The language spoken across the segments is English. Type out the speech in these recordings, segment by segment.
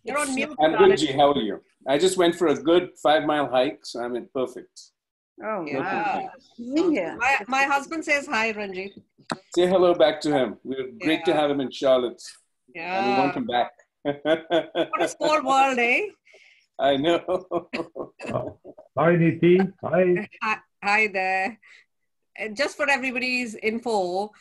You're on mute. I'm good, G. How are you? I just went for a good 5-mile hike, so I'm in perfect. Oh, Yeah. yeah. My husband says hi, Ranjit. Say hello back to him. We're great to have him in Charlotte. Yeah. And we want him back. What a small world, eh? I know. Hi, Niti. Hi. Hi there. And just for everybody's info,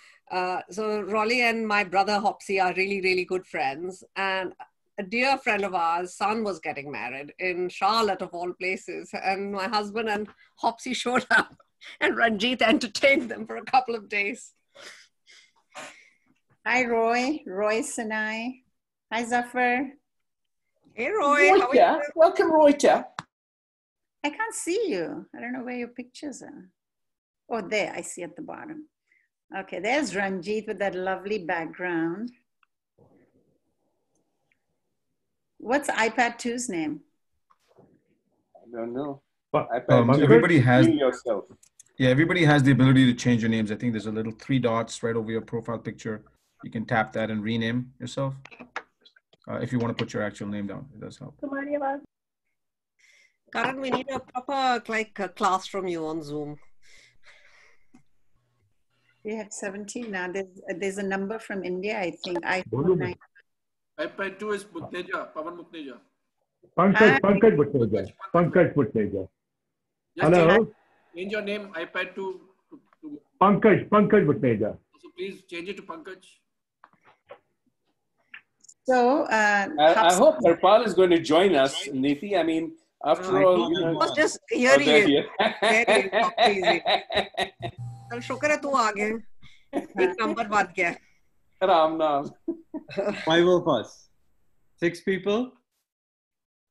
so Rolly and my brother Hopsy are really, really good friends. And a dear friend of ours' son was getting married in Charlotte, of all places. And my husband and Hopsy showed up, and Ranjit entertained them for a couple of days. Hi, Roy Sinai. Hi, Zafar. Hey, Roy. How are you? Welcome, Royta. I can't see you. I don't know where your pictures are. Oh, there, I see at the bottom. Okay, there's Ranjit with that lovely background. What's iPad 2's name? I don't know. Everybody has. Yourself. Yeah, everybody has the ability to change your names. I think there's a little 3 dots right over your profile picture. You can tap that and rename yourself. If you want to put your actual name down, it does help. Karan, we need a proper class from you on Zoom. We have 17 now. There's a number from India, I think. iPad 2 is Mukteja, Pawan Mukteja. Pankaj Mukteja. Hello. Change your name, iPad 2 to Pankaj Mukteja. So please change it to Pankaj. So, I hope Harpal is going to join us, Niti. I mean, after all, you know. Was just here he is. Chal shukar hai tu aa gaya. Ek number baat gaya. Ram Naam. 5 of us. 6 people?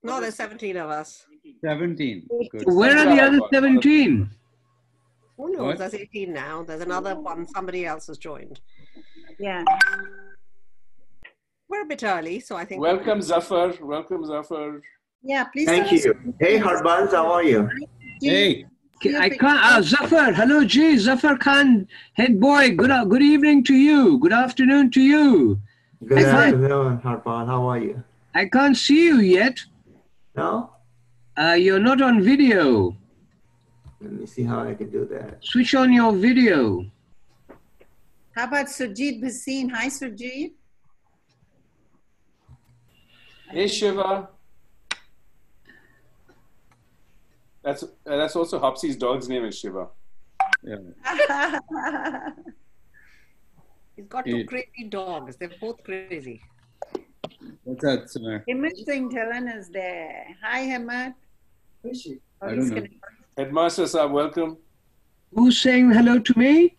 No, there's 17 of us. 17. Good. Where are the other 17? Who knows? What? There's 18 now. There's another one. Somebody else has joined. Yeah. We're a bit early, so I think. Welcome, Zafar. Welcome, Zafar. Yeah, please. Thank you. Hey, Harbans, how are you? Hey. I can't. Zafar, hello, G. Zafar Khan, head boy. Good evening to you. Good afternoon to you. Good afternoon, Harbans. How are you? I can't see you yet. No? You're not on video. Let me see how I can do that. Switch on your video. How about Sujit Bhasin? Hi, Sujit. Hey, Shiva. That's also Hopsy's dog's name is Shiva. Yeah. He's got 2 crazy dogs. They're both crazy. What's that, Sumar? Himmat Singh Dhalan is there. Hi, Himmat. Who is she? I don't know. Headmaster Saab, welcome. Who's saying hello to me?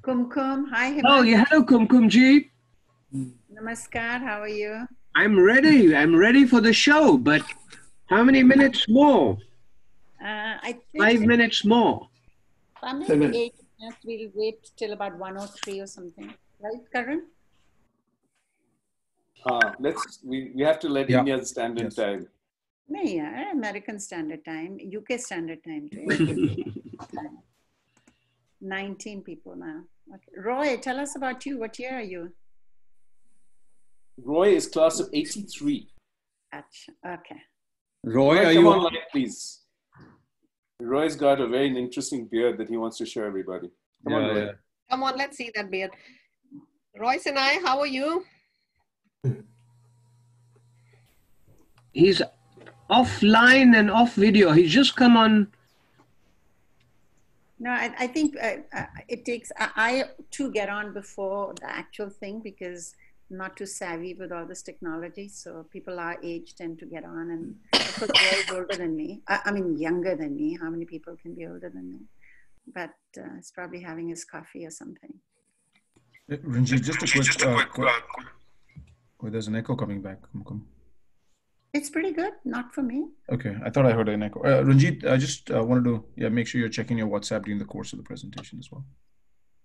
Kumkum. Hi, Himmat. Oh, yeah. Hello, Kumkum Ji. Namaskar. How are you? I'm ready. I'm ready for the show, but how many minutes more? I think 5 minutes more. maybe 8 minutes. We'll wait till about 1:03 or something. Right, Karan? We have to let Indian standard time. No, yeah, American Standard Time, UK Standard Time too. 19 people now. Okay. Roy, tell us about you. What year are you? Roy is class of 83. Okay. Roy, are come you on, live, please? Roy's got a very interesting beard that he wants to show everybody. Come on, Roy. Yeah. Come on, let's see that beard. Royce and I, how are you? He's offline and off video. He's just come on. No, I think it takes, I too get on before the actual thing because I'm not too savvy with all this technology. So people our age tend to get on, and of course Roy's older than me. I mean, younger than me. How many people can be older than me? But he's probably having his coffee or something. Ranjit, just a quick oh, there's an echo coming back. It's pretty good, not for me. Okay, I thought I heard an echo. Ranjit, I just wanted to make sure you're checking your WhatsApp during the course of the presentation as well.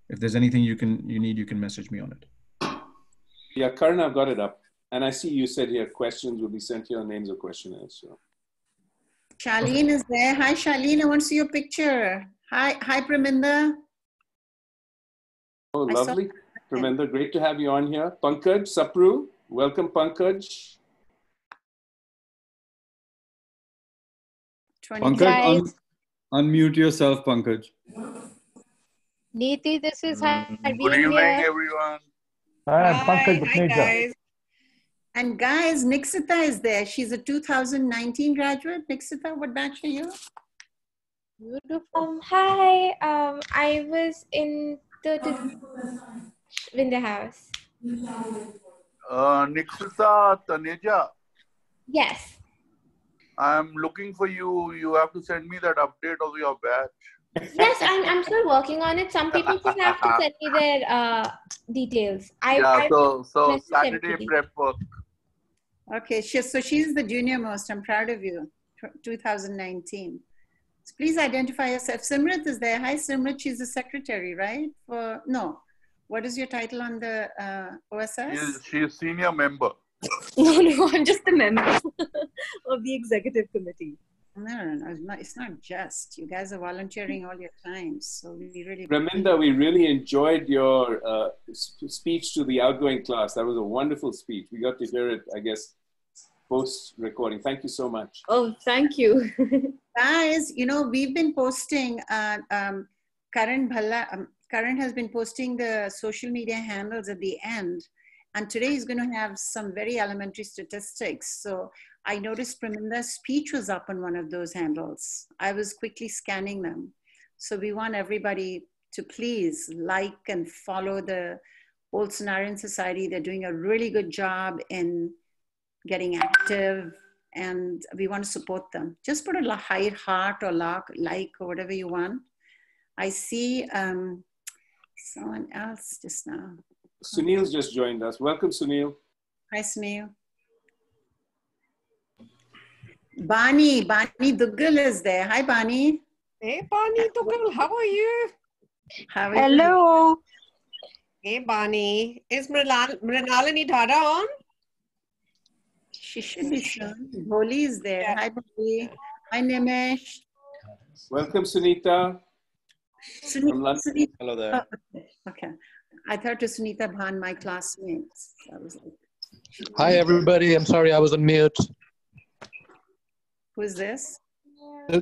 If there's anything you need, you can message me on it. Yeah, Karan, I've got it up. And I see you said here questions will be sent here, names of questionnaires. So. Charlene is there. Hi, Charlene, I want to see your picture. Hi, Praminda. Oh, lovely. Praminda, great to have you on here. Pankaj, Sapru, welcome, Pankaj. Pankaj, unmute yourself, Pankaj. Niti, this is Harveen Good evening, here. everyone. Pankaj Hi Butneja. guys. And guys, Nixita is there. She's a 2019 graduate. Nixita, what batch are you? Beautiful. Hi. I was in the house. Nixita Taneja, Yes. I'm looking for you. You have to send me that update of your batch. Yes, I'm still working on it. Some people just have to send me their details. So Saturday prep work. Okay, so she's the junior most. I'm proud of you. 2019. So please identify yourself. Simrit is there. Hi, Simrit. She's the secretary, right? No. What is your title on the OSS? She's senior member. No, I'm just a member of the executive committee. No, it's not just. You guys are volunteering all your time. So we really... Raminda, we really enjoyed your speech to the outgoing class. That was a wonderful speech. We got to hear it, I guess, post-recording. Thank you so much. Oh, thank you. Guys, we've been posting, Karan has been posting the social media handles at the end. And today he's going to have some very elementary statistics. So I noticed Praminda's speech was up on one of those handles. I was quickly scanning them. So we want everybody to please like and follow the Old Sonarian Society. They're doing a really good job in getting active, and we want to support them. Just put a heart or like or whatever you want. I see someone else just now. Sunil's just joined us. Welcome, Sunil. Hi, Sunil. Bani Duggal is there. Hi, Bani. Hey, Bani Duggal, how are you? Hello. You? Hey, Bani. Is Mrinalini Dhara on? She should be soon. Bholi is there. Yeah. Hi, Bholi. Hi, Nimesh. Welcome, Sunita. Sunita. Hello there. Oh, okay. I thought it was Sunita Bhan, my classmates. I was like, hi, everybody. I'm sorry I was on mute. Who's this?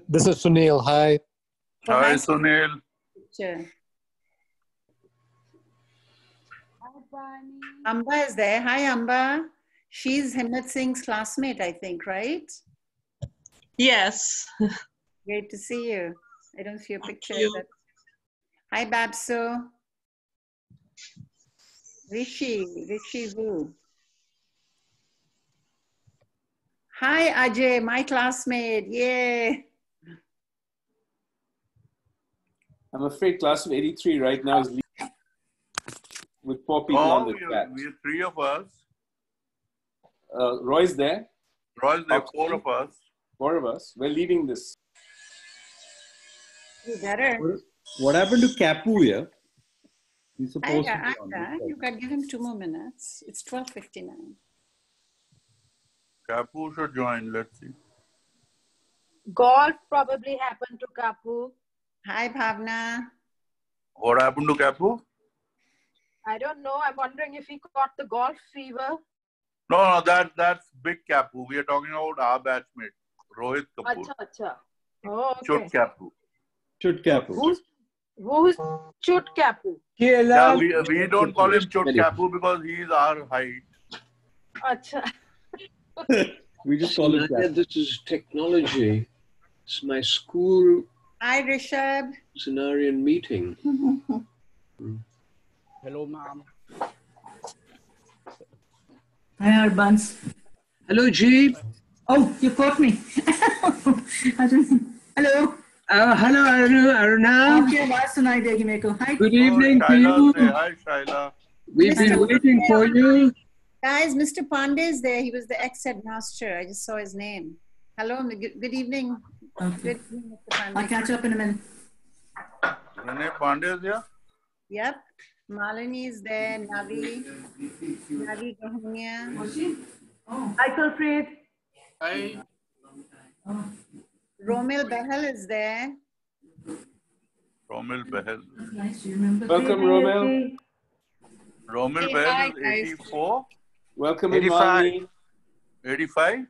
This is Sunil. Hi. Hi, Sunil. Sure. Amba is there. Hi, Amba. She's Himmat Singh's classmate, I think, right? Yes. Great to see you. I don't see a picture. But... Hi, Babso. Rishi who? Hi, Ajay, my classmate. Yay. I'm afraid class of 83 right now is with 4 people on the chat. We are 3 of us. Roy's there. Roy's there, 4 of us. 4 of us. We're leading this. You better. What happened to Kapu here? He's supposed to be on. You got to give him 2 more minutes. It's 12:59. Kapu should join. Let's see. Golf probably happened to Kapu. Hi, Bhavna. What happened to Kapu? I don't know. I'm wondering if he got the golf fever. No, that's big Kapu. We are talking about our batchmate, Rohit Kapoor. Acha. Oh, okay. Chut Kapu. Chut Kapu. Who's Chut Kapu? Yeah, we don't call him Chut Kapu because he's our height. Acha. We just call him Kapu. This is technology. It's my school. Hi, Rishabh. Sonarian meeting. Hello, ma'am. Hi, Arbans. Hello, G. Oh, you caught me. Hello. Hello, Aruna. Hi. Good evening to you. Hi, Shaila. We've been waiting for you. Guys, Mr. Pandey is there. He was the ex-headmaster. I just saw his name. Hello, good evening. Okay. Good evening, Mr. Pandey. I'll catch up in a minute. Rene Pandey is here? Yep. Malini is there. Navi Gahania. Hi, Kulpreet. Hi. Romil Behel is there. Romil Behel. Nice, you remember. Welcome, Romil. Romil Behel is 84. Welcome, 85. Imani. 85?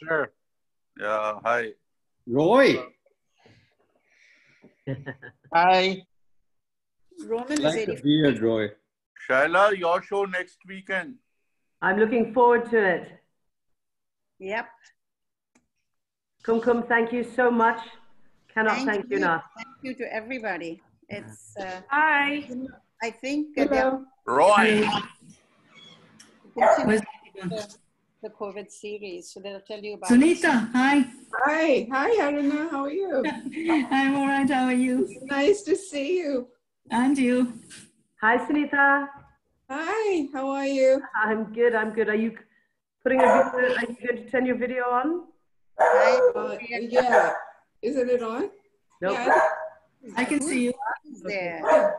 Sure. Yeah, hi. Roy. Hi. Roman is Like a 84. beard, Roy. Shaila, your show next weekend. I'm looking forward to it. Yep. Kumkum, thank you so much. Cannot thank you enough. Thank you to everybody. It's hi. I think Roy. the COVID series, so they'll tell you about Sunita, hi. Hi, Aruna. How are you? I'm all right. How are you? Nice to see you. And you? Hi, Sunita. Hi, how are you? I'm good. I'm good. Are you putting a video? Are you going to turn your video on? Yeah. Isn't it on? Nope. Yeah. I can see you. There.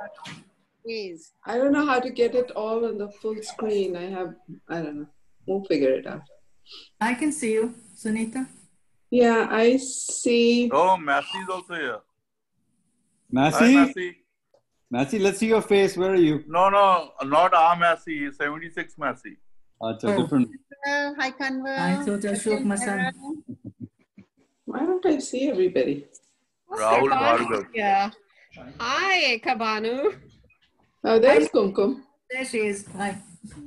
Please. I don't know how to get it all on the full screen. I don't know. We'll figure it out. I can see you, Sunita. Yeah, I see. Oh, Massey's also here. Massey? Hi, Massey. Massey, let's see your face. Where are you? No, not our Massey. 76 Massey. It's a different. Hi, Kanwal. I thought Ashok Masan. Why don't I see everybody? Rahul Bhargav. Yeah. Hi, Kabanu. Oh, there's Kumkum. There she is. Hi.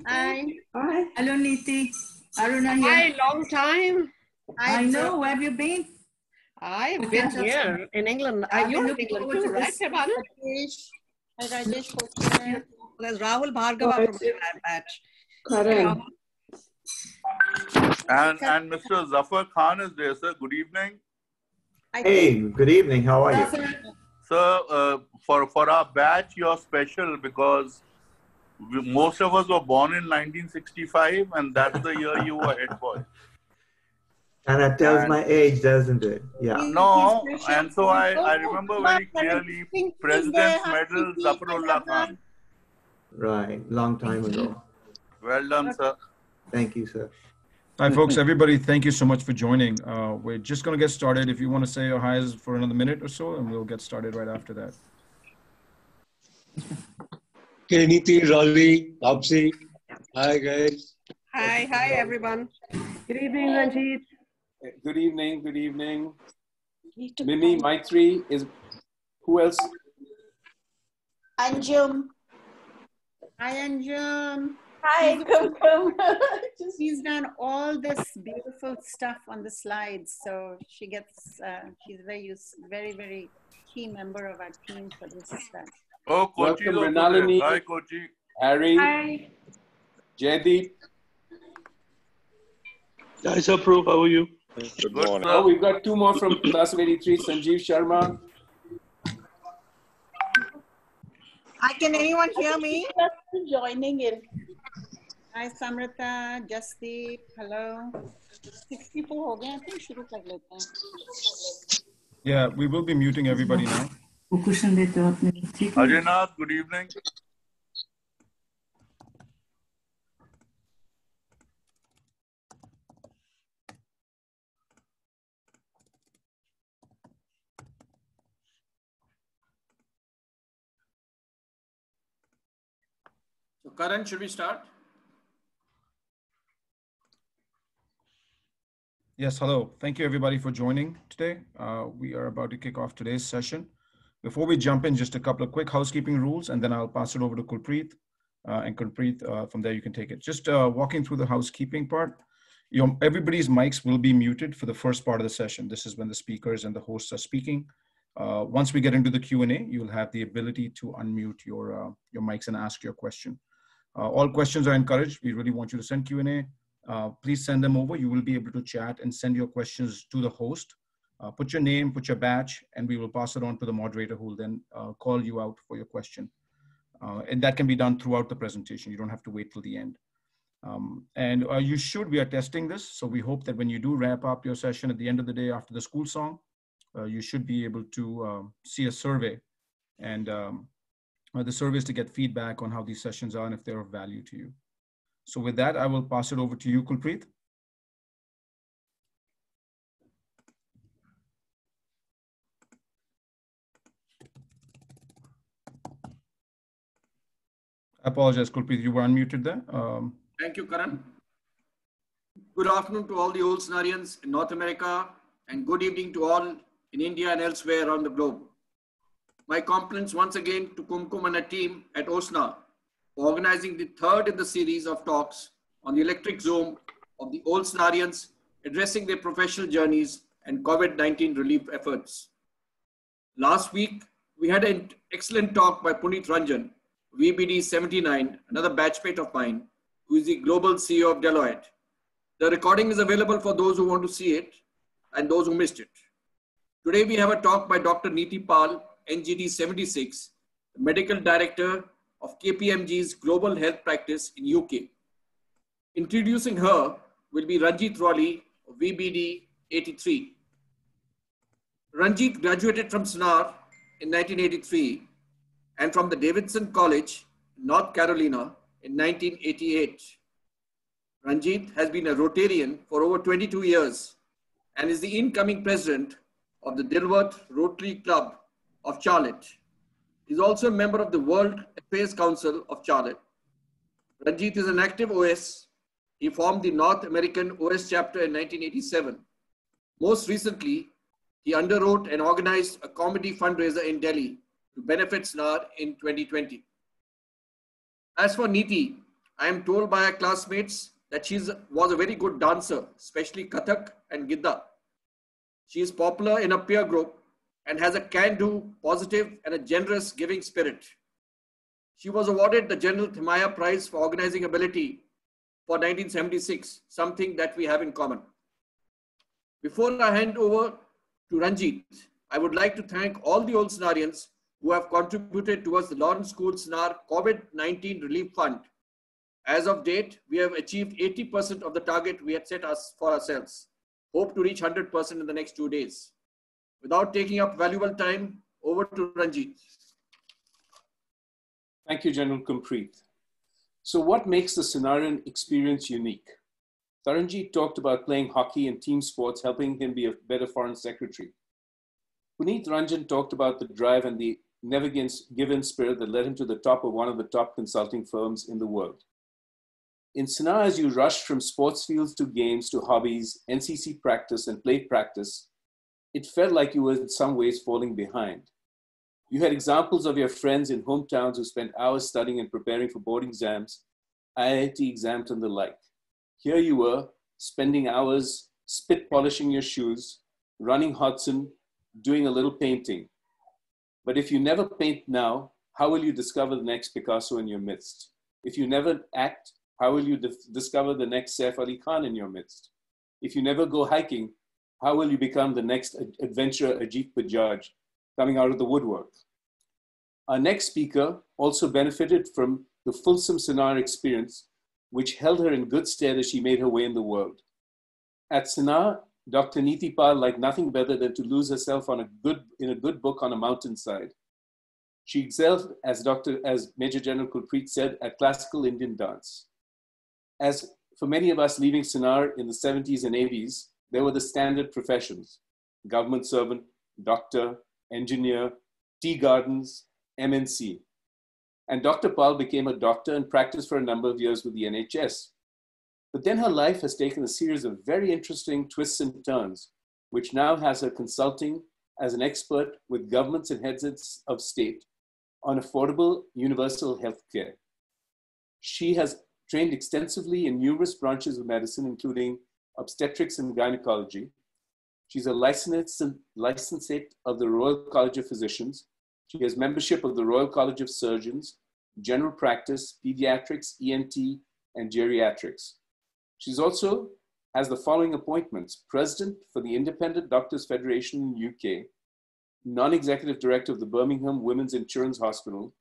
Hi. Hi. Hello, Niti. Aruna here. Hi, long time. I know. Where have you been? I've been here in England. You're in England too, right, Kabanu? Hi, Rajesh. There's Rahul Bhargava from that batch. Karan. And Mr. Zafar Khan is there, sir. Good evening. Hey, good evening. How are you? Sir, for our batch, you're special because most of us were born in 1965, and that's the year you were head boy. And that tells my age, doesn't it? Yeah. No, and so I remember very clearly President's Medal Zafarullah Khan. Right. Long time ago. Well done, sir. Thank you, sir. Hi, folks. Everybody, thank you so much for joining. We're just going to get started. If you want to say your highs for another minute or so, and we'll get started right after that. Okay, Niti, Rolly, Topsy. Hi, guys. Hi, everyone. Good evening, Ranjit. Good evening. Good evening. Mimi, Maitri is. Who else? Anjum. Hi, Anjum. Hi, Kumkum. She's done all this beautiful stuff on the slides, so she gets. She's very, very key member of our team for this stuff. Oh, Kochi. Welcome, Renalini. Hi, Kochi. Harry. Hi. Jaideep. Hi, sir, Pro. How are you? Good morning. Oh, we've got two more from class of 83, Sanjeev Sharma. Hi, can anyone hear me? Just joining in. Hi, Samrita, Jasdeep, hello. 64 हो गए, I think शुरू कर लेते हैं. Yeah, we will be muting everybody now. Ajaynath, good evening. So, Karan, should we start? Yes, hello. Thank you, everybody, for joining today. We are about to kick off today's session. Before we jump in, just a couple of quick housekeeping rules, and then I'll pass it over to Kulpreet. And Kulpreet, from there, you can take it. Just walking through the housekeeping part. Everybody's mics will be muted for the first part of the session. This is when the speakers and the hosts are speaking. Once we get into the Q&A, you'll have the ability to unmute your mics and ask your question. All questions are encouraged. We really want you to send Q&A. Please send them over. You will be able to chat and send your questions to the host. Put your name, put your badge, and we will pass it on to the moderator who will then call you out for your question. And that can be done throughout the presentation. You don't have to wait till the end. We are testing this. So we hope that when you do wrap up your session at the end of the day after the school song, you should be able to see a survey. And the survey is to get feedback on how these sessions are and if they're of value to you. So with that, I will pass it over to you, Kulpreet. I apologize, Kulpreet, you were unmuted there. Thank you, Karan. Good afternoon to all the OSNAians in North America, and good evening to all in India and elsewhere around the globe. My compliments once again to Kumkum and her team at OSNA for organizing the third in the series of talks on the electric zoom of the OSNArians addressing their professional journeys and COVID-19 relief efforts. Last week, we had an excellent talk by Puneet Ranjan, VGD'79, another batchmate of mine, who is the global CEO of Deloitte. The recording is available for those who want to see it and those who missed it. Today, we have a talk by Dr. Niti Pall VGD'76, the medical director of KPMG's global health practice in UK. Introducing her will be Ranjit Rawley, VGD'83. Ranjit graduated from SNAR in 1983 and from the Davidson College, North Carolina in 1988. Ranjit has been a Rotarian for over 22 years and is the incoming president of the Dilworth Rotary Club of Charlotte. He is also a member of the World Affairs Council of Charlotte. Ranjit is an active OS. He formed the North American OS chapter in 1987. Most recently, he underwrote and organized a comedy fundraiser in Delhi to benefit SNAR in 2020. As for Niti, I am told by her classmates that she was a very good dancer, especially Kathak and Gidda. She is popular in a peer group and has a can-do, positive, and a generous giving spirit. She was awarded the General Thimaya Prize for Organizing Ability for 1976, something that we have in common. Before I hand over to Ranjit, I would like to thank all the old SNArians who have contributed towards the Lawrence School SNAR COVID-19 Relief Fund. As of date, we have achieved 80% of the target we had set for ourselves. Hope to reach 100% in the next 2 days. Without taking up valuable time, over to Ranjit. Thank you, General Kumpreet. So what makes the SNArian experience unique? Taranjit talked about playing hockey and team sports, helping him be a better foreign secretary. Puneet Ranjan talked about the drive and the never given spirit that led him to the top of one of the top consulting firms in the world. In SNAR, as you rushed from sports fields to games to hobbies, NCC practice and play practice, it felt like you were in some ways falling behind. You had examples of your friends in hometowns who spent hours studying and preparing for board exams, IIT exams and the like. Here you were, spending hours spit polishing your shoes, running Hodson, doing a little painting. But if you never paint now, how will you discover the next Picasso in your midst? If you never act, how will you discover the next Saif Ali Khan in your midst? If you never go hiking, how will you become the next adventurer Ajit Bajaj coming out of the woodwork? Our next speaker also benefited from the fulsome SNAR experience, which held her in good stead as she made her way in the world. At SNAR, Dr. Niti Pall liked nothing better than to lose herself in a good book on a mountainside. She excelled, as Major General Kulpreet said, at classical Indian dance. As for many of us leaving SNAR in the 70s and 80s, there were the standard professions: government servant, doctor, engineer, tea gardens, MNC. And Dr. Pall became a doctor and practiced for a number of years with the NHS. But then her life has taken a series of very interesting twists and turns, which now has her consulting as an expert with governments and heads of state on affordable universal health care. She has trained extensively in numerous branches of medicine, including obstetrics and gynecology. She's a licensate of the Royal College of Physicians. She has membership of the Royal College of Surgeons, general practice, pediatrics, ENT, and geriatrics. She's also has the following appointments: President for the Independent Doctors Federation in UK, Non-Executive Director of the Birmingham Women's Insurance Hospital,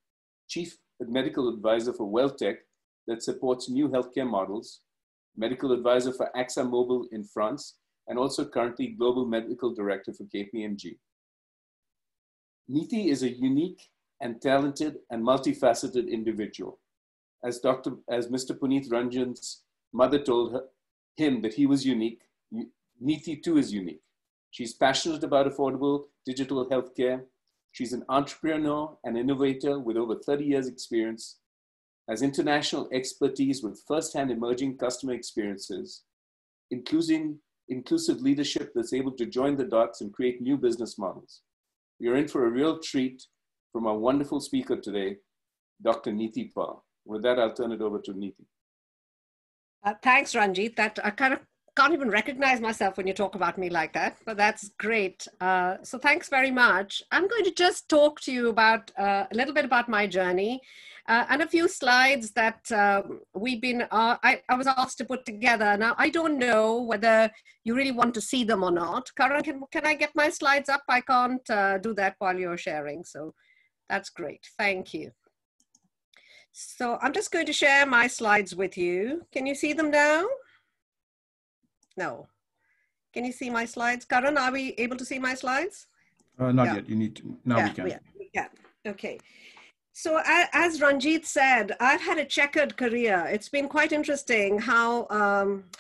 Chief Medical Advisor for WellTech that supports new healthcare models, Medical Advisor for AXA Mobile in France, and also currently Global Medical Director for KPMG. Niti is a unique and talented and multifaceted individual. As Mr. Puneet Ranjan's mother told him that he was unique, Niti too is unique. She's passionate about affordable digital healthcare. She's an entrepreneur and innovator with over 30 years experience, has international expertise with firsthand emerging customer experiences, including inclusive leadership that's able to join the dots and create new business models. You're in for a real treat from our wonderful speaker today, Dr. Niti Pall. With that, I'll turn it over to Niti. Thanks, Ranjit. That I kind of can't even recognize myself when you talk about me like that, but that's great. So thanks very much. I'm going to just talk to you about a little bit about my journey and a few slides that I was asked to put together. Now, I don't know whether you really want to see them or not. Karan, can I get my slides up? I can't do that while you're sharing, so that's great. Thank you. So I'm just going to share my slides with you. Can you see them now? No. Can you see my slides? Karan, are we able to see my slides? Not yet. You need to. Now we can. Yeah, we can. Okay. So as Ranjit said, I've had a checkered career. It's been quite interesting how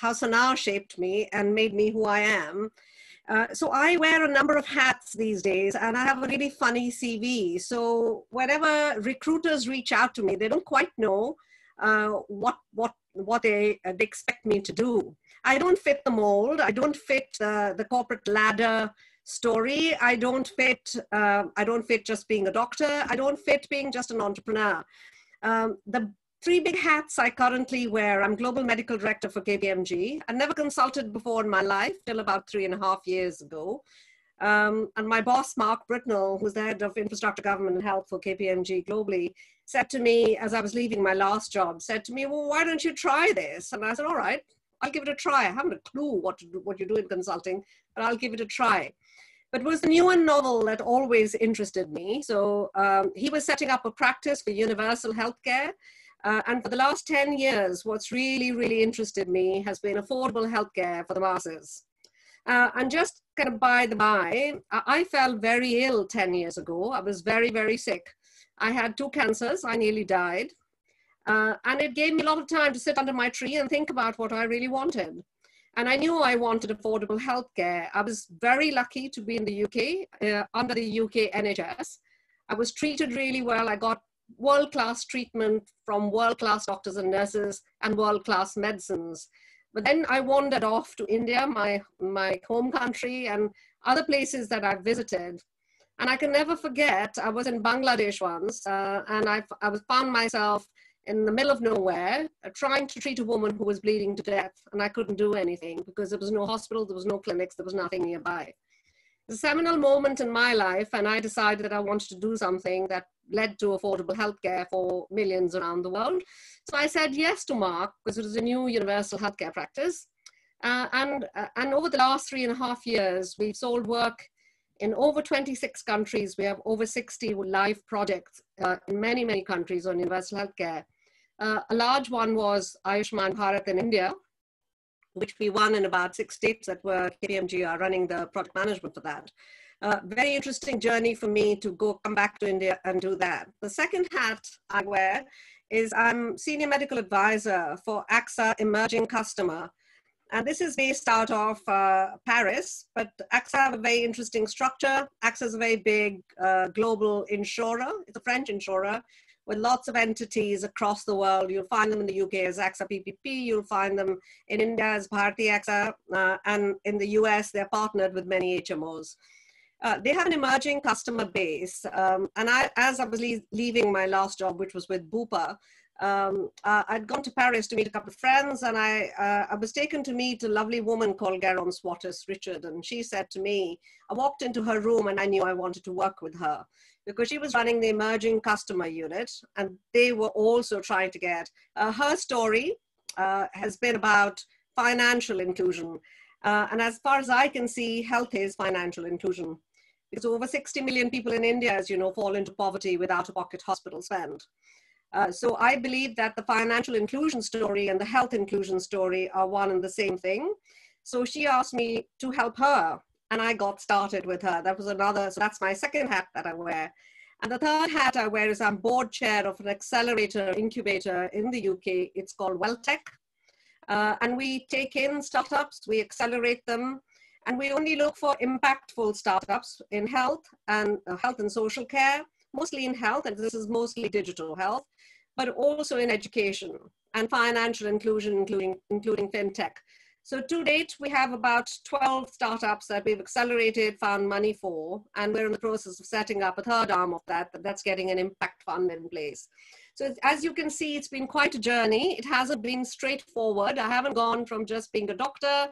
Sanar shaped me and made me who I am. So I wear a number of hats these days, and I have a really funny CV. So whenever recruiters reach out to me, they don't quite know what they expect me to do. I don't fit the mold. I don't fit the corporate ladder story. I don't fit just being a doctor. I don't fit being just an entrepreneur. The three big hats I currently wear: I'm Global Medical Director for KPMG. I never consulted before in my life till about 3.5 years ago. And my boss, Mark Britnell, who's the head of infrastructure, government and health for KPMG globally, said to me, as I was leaving my last job, said to me, well, why don't you try this? And I said, all right, I'll give it a try. I haven't a clue what you do in consulting, but I'll give it a try. But it was the new and novel that always interested me. So he was setting up a practice for universal healthcare. And for the last 10 years, what's really, really interested me has been affordable healthcare for the masses. And just kind of by the by, I fell very ill 10 years ago. I was very, very sick. I had 2 cancers. I nearly died. And it gave me a lot of time to sit under my tree and think about what I really wanted. And I knew I wanted affordable healthcare. I was very lucky to be in the UK, under the UK NHS. I was treated really well. I got world-class treatment from world-class doctors and nurses and world-class medicines. But then I wandered off to India, my home country, and other places that I've visited. And I can never forget, I was in Bangladesh once, and I found myself in the middle of nowhere, trying to treat a woman who was bleeding to death. And I couldn't do anything because there was no hospital, there was no clinics, there was nothing nearby. It was a seminal moment in my life, and I decided that I wanted to do something that led to affordable healthcare for millions around the world. So I said yes to Mark because it was a new universal healthcare practice. And over the last 3.5 years, we've sold work in over 26 countries. We have over 60 live projects in many, many countries on universal healthcare. A large one was Ayushman Bharat in India, which we won in about 6 states that were KPMG are running the project management for that. Very interesting journey for me to come back to India and do that. The second hat I wear is I'm Senior Medical Advisor for AXA Emerging Customer. And this is based out of Paris, but AXA have a very interesting structure. AXA is a very big global insurer. It's a French insurer with lots of entities across the world. You'll find them in the UK as AXA PPP. You'll find them in India as Bharti AXA. And in the US, they're partnered with many HMOs. They have an emerging customer base. As I was leaving my last job, which was with Bupa, I'd gone to Paris to meet a couple of friends, and I was taken to meet a lovely woman called Garance Wattis Richard. And she said to me, I walked into her room and I knew I wanted to work with her because she was running the emerging customer unit, and they were also trying to get, her story has been about financial inclusion. And as far as I can see, health is financial inclusion, because over 60 million people in India, as you know, fall into poverty with out-of-pocket hospital spend. So I believe that the financial inclusion story and the health inclusion story are one and the same thing. So she asked me to help her, and I got started with her. That was another, so that's my second hat that I wear. And the third hat I wear is I'm board chair of an accelerator incubator in the UK. It's called WellTech. And we take in startups, we accelerate them, and we only look for impactful startups in health and social care, mostly in health, and this is mostly digital health, but also in education and financial inclusion, including fintech. So to date, we have about 12 startups that we've accelerated, found money for, and we're in the process of setting up a third arm of that, that's getting an impact fund in place. So as you can see, it's been quite a journey. It hasn't been straightforward. I haven't gone from just being a doctor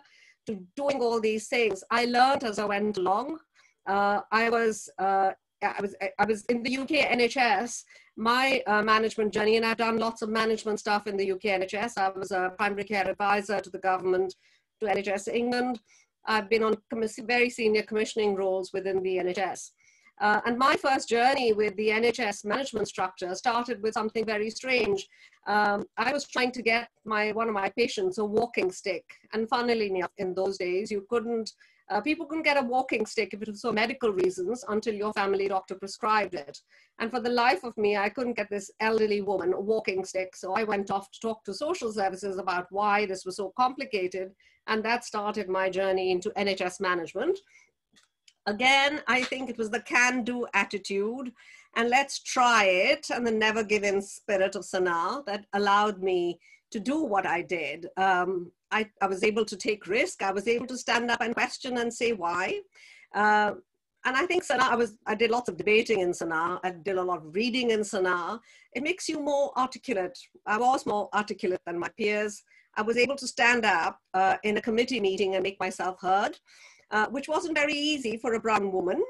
to doing all these things. I learned as I went along. I was in the UK NHS, my management journey, and I've done lots of management stuff in the UK NHS. I was a primary care advisor to the government, to NHS England. I've been on very senior commissioning roles within the NHS. And my first journey with the NHS management structure started with something very strange. I was trying to get one of my patients a walking stick. And funnily enough, in those days, you couldn't, people couldn't get a walking stick if it was for medical reasons until your family doctor prescribed it. And for the life of me, I couldn't get this elderly woman a walking stick. So I went off to talk to social services about why this was so complicated. And that started my journey into NHS management. Again, I think it was the can-do attitude and let's try it and the never give in spirit of Sana that allowed me to do what I did. I was able to take risk. I was able to stand up and question and say why. And I think Sana, I did lots of debating in Sana. I did a lot of reading in Sana. It makes you more articulate. I was more articulate than my peers. I was able to stand up in a committee meeting and make myself heard. Which wasn't very easy for a brown woman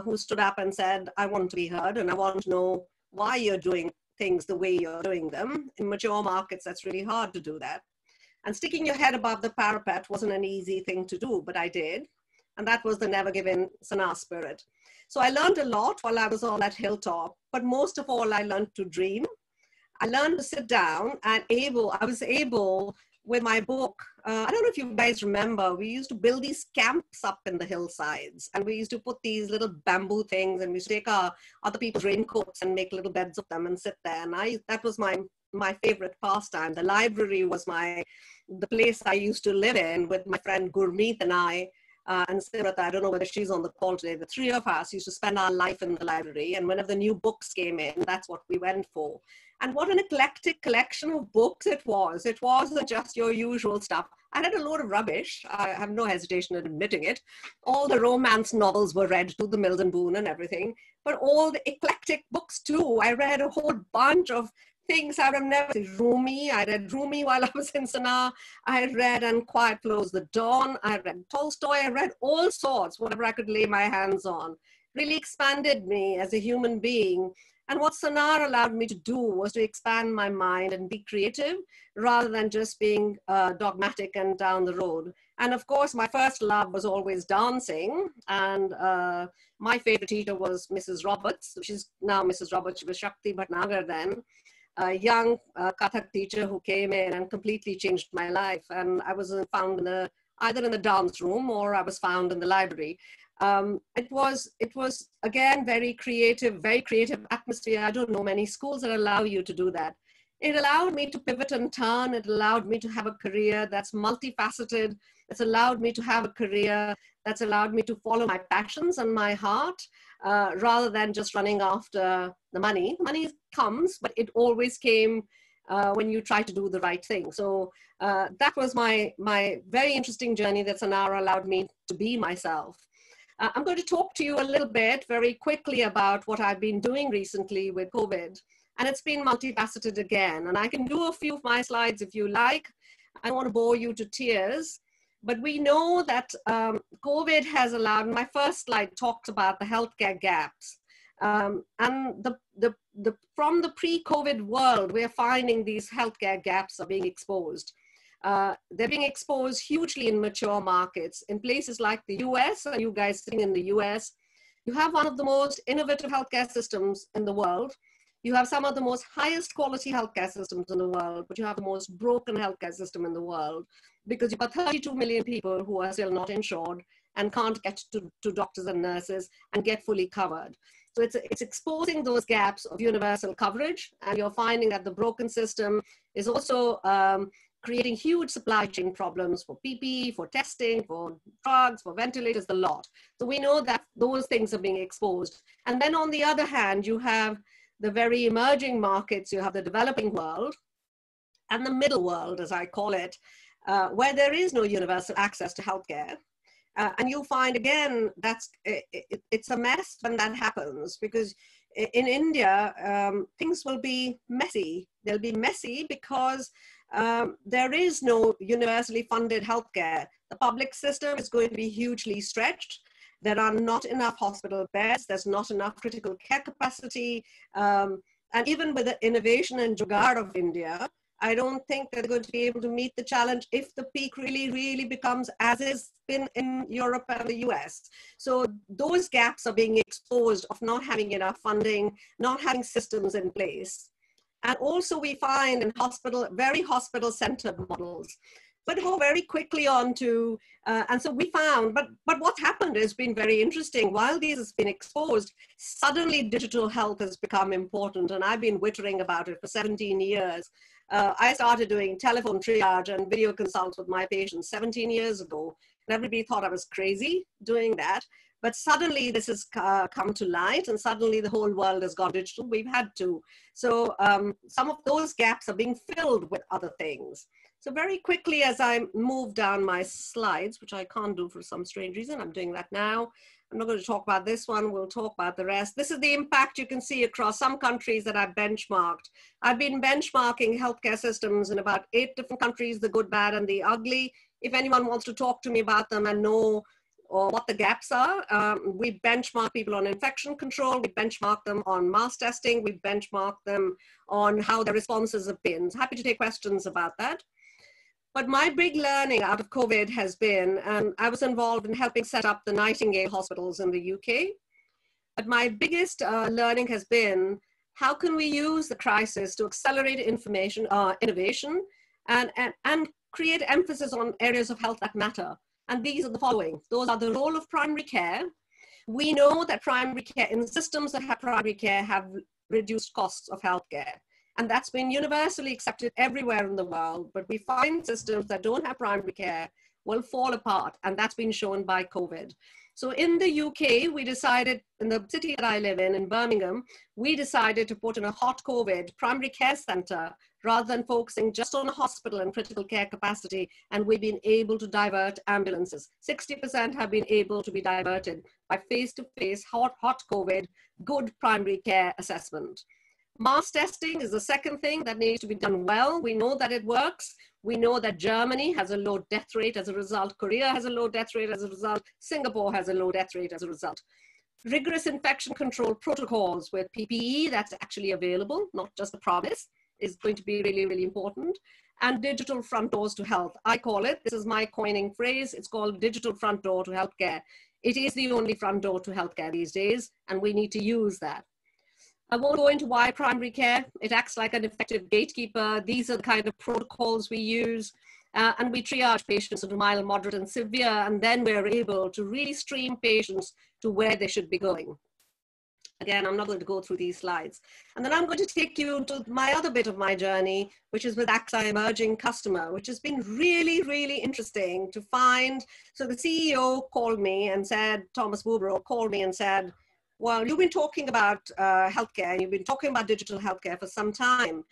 who stood up and said, I want to be heard and I want to know why you're doing things the way you're doing them. In mature markets, that's really hard to do that. And sticking your head above the parapet wasn't an easy thing to do, but I did. And that was the never give in Sana spirit. So I learned a lot while I was on that hilltop, but most of all, I learned to dream. I learned to sit down and I was able with my book, I don't know if you guys remember, we used to build these camps up in the hillsides and we used to put these little bamboo things and we used to take our other people's raincoats and make little beds of them and sit there. And that was my favorite pastime. The library was the place I used to live in with my friend Gurmeet and I. And Simrata, I don't know whether she's on the call today, the three of us used to spend our life in the library. And whenever the new books came in, that's what we went for. And what an eclectic collection of books it was. It wasn't just your usual stuff. I read a load of rubbish. I have no hesitation in admitting it. All the romance novels were read to the Milton Boone and everything, but all the eclectic books too. I read a whole bunch of things I would have never seen. Rumi, I read Rumi while I was in Sana. I read And Quiet Flows the Dawn. I read Tolstoy. I read all sorts, whatever I could lay my hands on. Really expanded me as a human being. And what Sana allowed me to do was to expand my mind and be creative rather than just being dogmatic and down the road. And of course, my first love was always dancing. And my favorite teacher was Mrs. Roberts. She's now Mrs. Roberts. She was Shakti Bhatnagar then. A young Kathak teacher who came in and completely changed my life. And I was found either in the dance room or I was found in the library. It was again, very creative atmosphere. I don't know many schools that allow you to do that. It allowed me to pivot and turn. It allowed me to have a career that's multifaceted. It's allowed me to have a career that's allowed me to follow my passions and my heart rather than just running after the money. Money comes, but it always came when you try to do the right thing. So that was my very interesting journey that Sanara allowed me to be myself. I'm going to talk to you a little bit very quickly about what I've been doing recently with COVID. And it's been multifaceted again. And I can do a few of my slides if you like. I don't want to bore you to tears. But we know that COVID has allowed, my first slide talks about the healthcare gaps. And from the pre-COVID world, we're finding these healthcare gaps are being exposed. They're being exposed hugely in mature markets. In places like the US, and you guys sitting in the US, you have one of the most innovative healthcare systems in the world. You have some of the most highest quality healthcare systems in the world, but you have the most broken healthcare system in the world because you've got 32 million people who are still not insured and can't get to doctors and nurses and get fully covered. So it's exposing those gaps of universal coverage, and you're finding that the broken system is also creating huge supply chain problems for PPE, for testing, for drugs, for ventilators, the lot. So we know that those things are being exposed. And then on the other hand, you have the very emerging markets, you have the developing world and the middle world, as I call it. where there is no universal access to healthcare. And you'll find, again, it's a mess when that happens, because in India, things will be messy. They'll be messy because there is no universally funded healthcare. The public system is going to be hugely stretched. There are not enough hospital beds. There's not enough critical care capacity. And even with the innovation and jugaad of India, I don't think they're going to be able to meet the challenge if the peak really, really becomes as is been in Europe and the US. So those gaps are being exposed of not having enough funding, not having systems in place. And also we find in very hospital-centered models. But to go very quickly on to, and so we found, but what's happened has been very interesting. While these has been exposed, suddenly digital health has become important. And I've been wittering about it for 17 years. I started doing telephone triage and video consults with my patients 17 years ago. And everybody thought I was crazy doing that. But suddenly this has come to light, and suddenly the whole world has gone digital. We've had to. So some of those gaps are being filled with other things. So very quickly, as I move down my slides, which I can't do for some strange reason, I'm doing that now. I'm not going to talk about this one. We'll talk about the rest. This is the impact you can see across some countries that I've benchmarked. I've been benchmarking healthcare systems in about 8 different countries, the good, bad, and the ugly. If anyone wants to talk to me about them and know what the gaps are, we benchmark people on infection control. We benchmark them on mass testing. We benchmark them on how their responses have been. Happy to take questions about that. But my big learning out of COVID has been, I was involved in helping set up the Nightingale hospitals in the UK. But my biggest learning has been, how can we use the crisis to accelerate innovation and create emphasis on areas of health that matter? And these are the following. Those are the role of primary care. We know that primary care, in systems that have primary care, have reduced costs of healthcare. And that's been universally accepted everywhere in the world. But we find systems that don't have primary care will fall apart. And that's been shown by COVID. So in the UK, we decided, in the city that I live in Birmingham, we decided to put in a hot COVID primary care center rather than focusing just on a hospital and critical care capacity. And we've been able to divert ambulances. 60% have been able to be diverted by face-to-face hot COVID, good primary care assessment. Mass testing is the second thing that needs to be done well. We know that it works. We know that Germany has a low death rate as a result. Korea has a low death rate as a result. Singapore has a low death rate as a result. Rigorous infection control protocols with PPE that's actually available, not just a promise, is going to be really, really important. And digital front doors to health. I call it, this is my coining phrase, it's called digital front door to healthcare. It is the only front door to healthcare these days, and we need to use that. I won't go into why primary care. It acts like an effective gatekeeper. These are the kind of protocols we use. And we triage patients into mild, moderate, and severe. And then we're able to really stream patients to where they should be going. Again, I'm not going to go through these slides. And then I'm going to take you to my other bit of my journey, which is with AXA Emerging Customer, which has been really, really interesting to find. So the CEO called me and said, Thomas Woobro called me and said, well, you've been talking about healthcare, and you've been talking about digital healthcare for some time.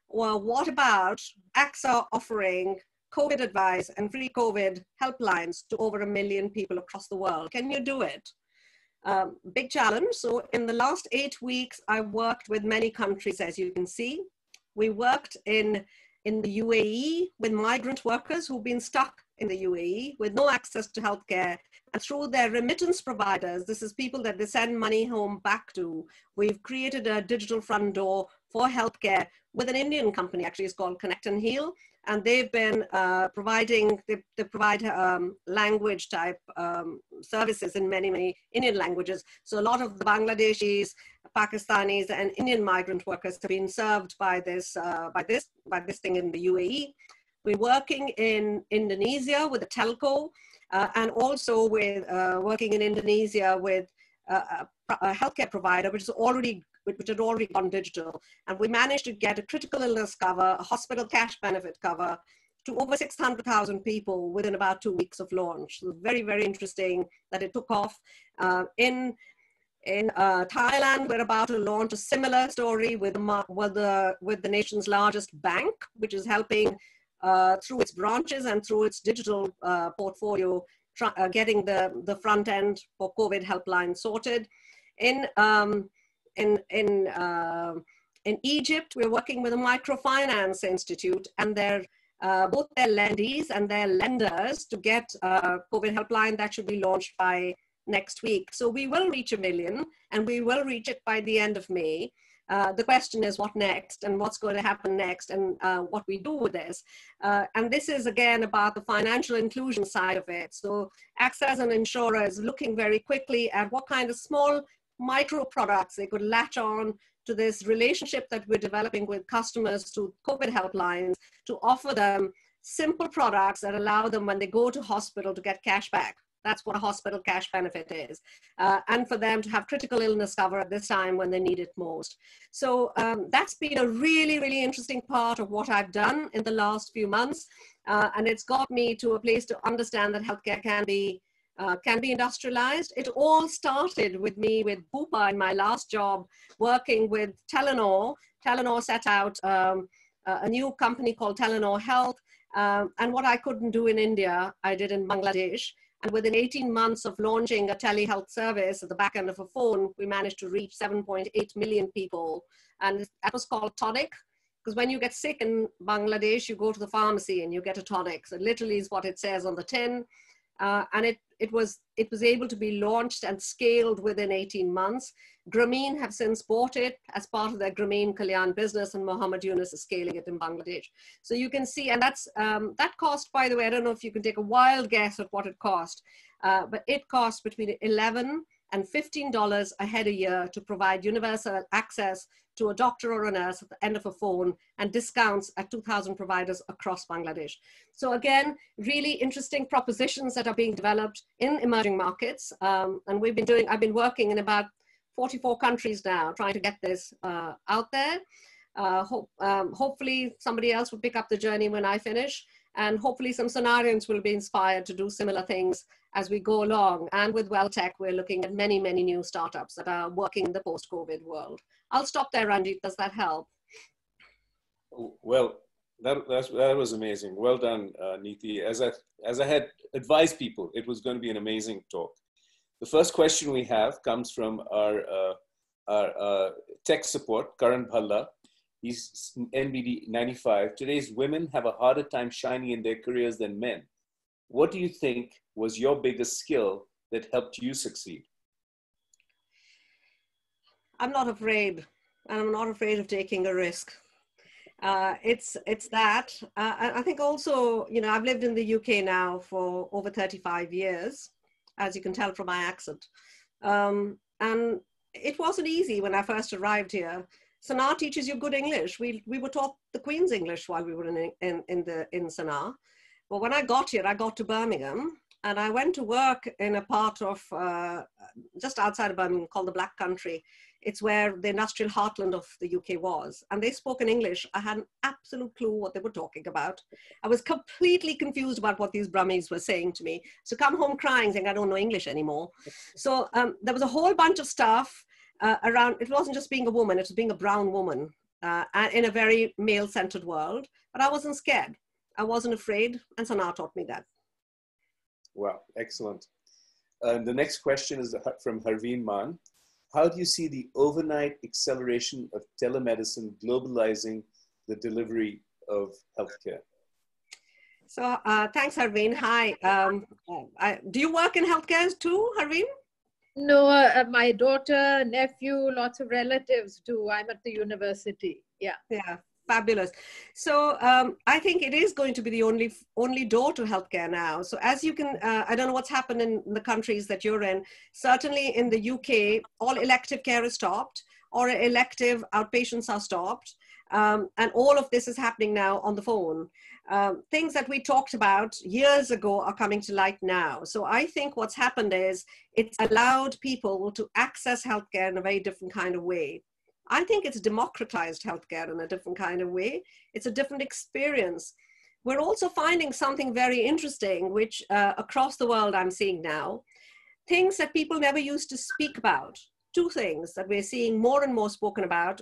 Well, what about AXA offering COVID advice and free COVID helplines to over 1 million people across the world? Can you do it? Big challenge. So in the last 8 weeks, I worked with many countries, as you can see. We worked in the UAE with migrant workers who've been stuck in the UAE with no access to healthcare. And through their remittance providers, this is people that they send money home back to, we've created a digital front door for healthcare with an Indian company, actually. It's called Connect and Heal. And they've been they provide language type services in many, many Indian languages. So a lot of the Bangladeshis, Pakistanis, and Indian migrant workers have been served by this thing in the UAE. We're working in Indonesia with a telco, and also with working in Indonesia with a healthcare provider, which had already gone digital. And we managed to get a critical illness cover, a hospital cash benefit cover to over 600,000 people within about 2 weeks of launch. So very, very interesting that it took off. In Thailand, we're about to launch a similar story with the nation's largest bank, which is helping through its branches and through its digital portfolio, getting the front end for COVID helpline sorted. In Egypt, we're working with a microfinance institute, and both their lendees and their lenders to get a COVID helpline that should be launched by next week. So we will reach 1 million, and we will reach it by the end of May. The question is what next, and what's going to happen next, and what we do with this. And this is again about the financial inclusion side of it. So AXA and insurers looking very quickly at what kind of small micro products they could latch on to this relationship that we're developing with customers through COVID helplines to offer them simple products that allow them when they go to hospital to get cash back. That's what a hospital cash benefit is. And for them to have critical illness cover at this time when they need it most. So that's been a really, really interesting part of what I've done in the last few months. And it's got me to a place to understand that healthcare can be industrialized. It all started with me with Bupa in my last job, working with Telenor. Telenor set out a new company called Telenor Health. And what I couldn't do in India, I did in Bangladesh. And within 18 months of launching a telehealth service at the back end of a phone, we managed to reach 7.8 million people. And that was called tonic, because when you get sick in Bangladesh, you go to the pharmacy and you get a tonic. So literally is what it says on the tin. And it was able to be launched and scaled within 18 months. Grameen have since bought it as part of their Grameen Kalyan business, and Mohammed Yunus is scaling it in Bangladesh. So you can see, and that's that cost, by the way, I don't know if you can take a wild guess at what it cost, but it costs between $11 and $15 a head a year to provide universal access to a doctor or a nurse at the end of a phone, and discounts at 2,000 providers across Bangladesh. So again, really interesting propositions that are being developed in emerging markets. And I've been working in about 44 countries now, trying to get this out there. Hopefully somebody else will pick up the journey when I finish, and hopefully some Sonarians will be inspired to do similar things as we go along. And with WellTech, we're looking at many, many new startups that are working in the post-COVID world. I'll stop there, Ranjit. Does that help? Well, that was amazing. Well done, Niti. As I had advised people, it was going to be an amazing talk. The first question we have comes from our tech support, Karan Bhalla. He's NBD 95. Today's women have a harder time shining in their careers than men. What do you think was your biggest skill that helped you succeed? I'm not afraid, and I'm not afraid of taking a risk. It's that. I think also, you know, I've lived in the UK now for over 35 years, as you can tell from my accent. And it wasn't easy when I first arrived here. Sanaa teaches you good English. We were taught the Queen's English while we were in Sanaa. But when I got here, I got to Birmingham, and I went to work in a part of just outside of Birmingham called the Black Country. It's where the industrial heartland of the UK was. And they spoke in English. I had an absolute clue what they were talking about. I was completely confused about what these Brummies were saying to me. So come home crying, saying, I don't know English anymore. So there was a whole bunch of stuff around. It wasn't just being a woman, it was being a brown woman in a very male-centered world. But I wasn't scared. I wasn't afraid. And Sanaa taught me that. Wow, excellent. The next question is from Harveen Maan. How do you see the overnight acceleration of telemedicine globalizing the delivery of healthcare? So thanks, Harveen. Hi. Do you work in healthcare too, Harveen? No, my daughter, nephew, lots of relatives do. I'm at the university. Yeah. Yeah. Fabulous. So I think it is going to be the only door to healthcare now. So as you can, I don't know what's happened in the countries that you're in. Certainly in the UK, all elective care is stopped, or elective outpatients are stopped. And all of this is happening now on the phone. Things that we talked about years ago are coming to light now. So I think what's happened is it's allowed people to access healthcare in a very different kind of way. I think it's democratized healthcare in a different kind of way. It's a different experience. We're also finding something very interesting, which across the world I'm seeing now, things that people never used to speak about. Two things that we're seeing more and more spoken about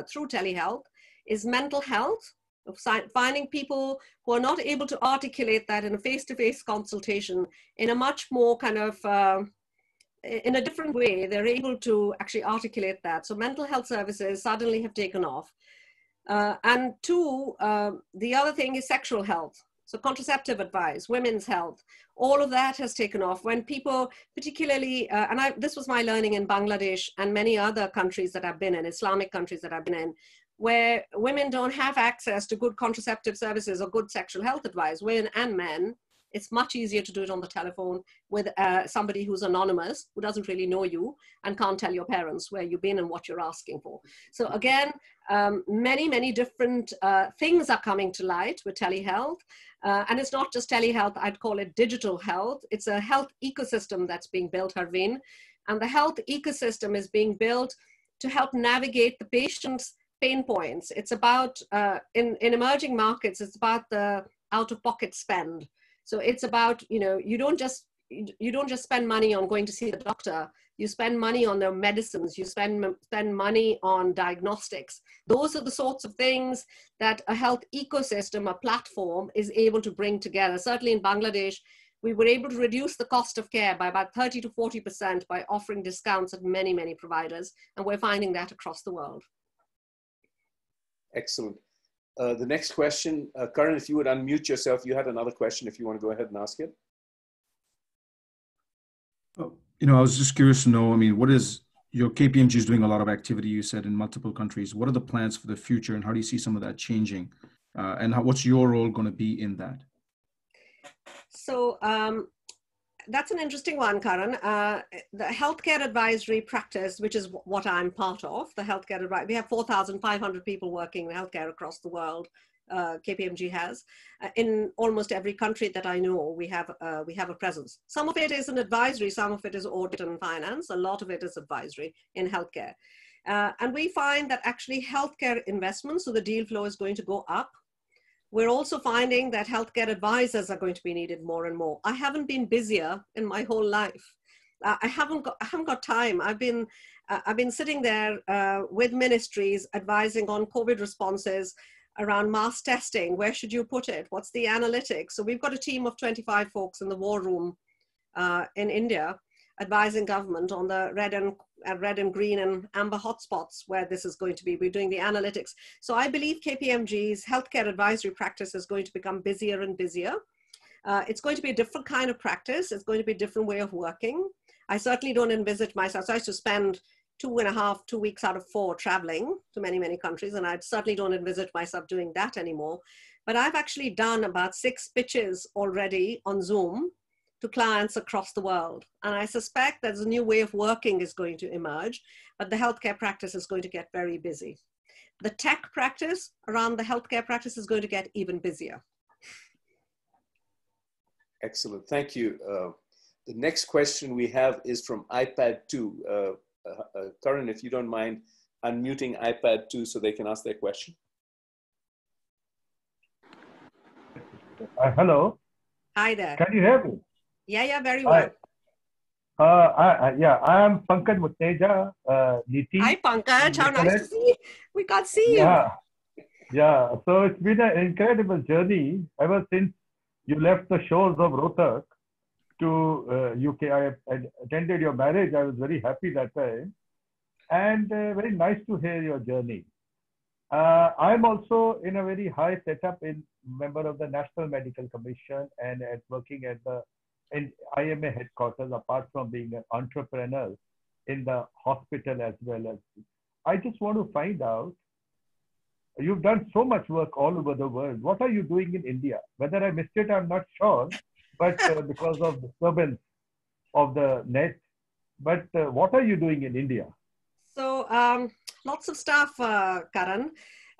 through telehealth is mental health of finding people who are not able to articulate that in a face-to-face consultation in a much more kind of, in a different way, they're able to actually articulate that. So mental health services suddenly have taken off. And two, the other thing is sexual health. So contraceptive advice, women's health, all of that has taken off when people, particularly, this was my learning in Bangladesh and many other countries that I've been in, Islamic countries that I've been in, where women don't have access to good contraceptive services or good sexual health advice, women and men. It's much easier to do it on the telephone with somebody who's anonymous, who doesn't really know you and can't tell your parents where you've been and what you're asking for. So again, many, many different things are coming to light with telehealth. And it's not just telehealth, I'd call it digital health. It's a health ecosystem that's being built, Harveen. And the health ecosystem is being built to help navigate the patient's pain points. It's about, in emerging markets, it's about the out-of-pocket spend. So it's about, you don't just spend money on going to see the doctor. You spend money on their medicines. You spend money on diagnostics. Those are the sorts of things that a health ecosystem, a platform, is able to bring together. Certainly in Bangladesh, we were able to reduce the cost of care by about 30 to 40% by offering discounts at many, many providers. And we're finding that across the world. Excellent. The next question, Karan, if you would unmute yourself, you had another question if you want to go ahead and ask it. I was just curious to know, what is your KPMG is doing a lot of activity, you said, in multiple countries. What are the plans for the future and how do you see some of that changing? And what's your role going to be in that? So that's an interesting one, Karan. The healthcare advisory practice, which is what I'm part of, the healthcare advisory, we have 4,500 people working in healthcare across the world. KPMG has in almost every country that I know. We have a presence. Some of it is an advisory, some of it is audit and finance. A lot of it is advisory in healthcare, and we find that actually healthcare investments, so the deal flow is going to go up. We're also finding that healthcare advisors are going to be needed more and more. I haven't been busier in my whole life. I haven't got time. I've been sitting there with ministries advising on COVID responses around mass testing. Where should you put it? What's the analytics? So we've got a team of 25 folks in the war room in India advising government on the red and green and amber hotspots where this is going to be. We're doing the analytics. So I believe KPMG's healthcare advisory practice is going to become busier and busier. It's going to be a different kind of practice. It's going to be a different way of working. I certainly don't envisage myself. So I used to spend 2 weeks out of 4 traveling to many, many countries. And I certainly don't envisage myself doing that anymore. But I've actually done about 6 pitches already on Zoom to clients across the world. And I suspect that a new way of working is going to emerge, but the healthcare practice is going to get very busy. The tech practice around the healthcare practice is going to get even busier. Excellent, thank you. The next question we have is from iPad 2. Karan, if you don't mind unmuting iPad 2 so they can ask their question. Hello. Hi there. Can you hear me? Yeah, very well. I am Pankaj Mutteja, Niti. Hi, Pankaj. How nice to see you. We can't see you. Yeah. So it's been an incredible journey ever since you left the shores of Rohtak to UK. I attended your marriage. I was very happy that time. And very nice to hear your journey. I'm also in a very high setup in member of the National Medical Commission and working at the IMA headquarters, apart from being an entrepreneur in the hospital as well as. I just want to find out, you've done so much work all over the world. What are you doing in India? Whether I missed it, I'm not sure, but because of disturbance of the net. But what are you doing in India? So lots of stuff, Karan.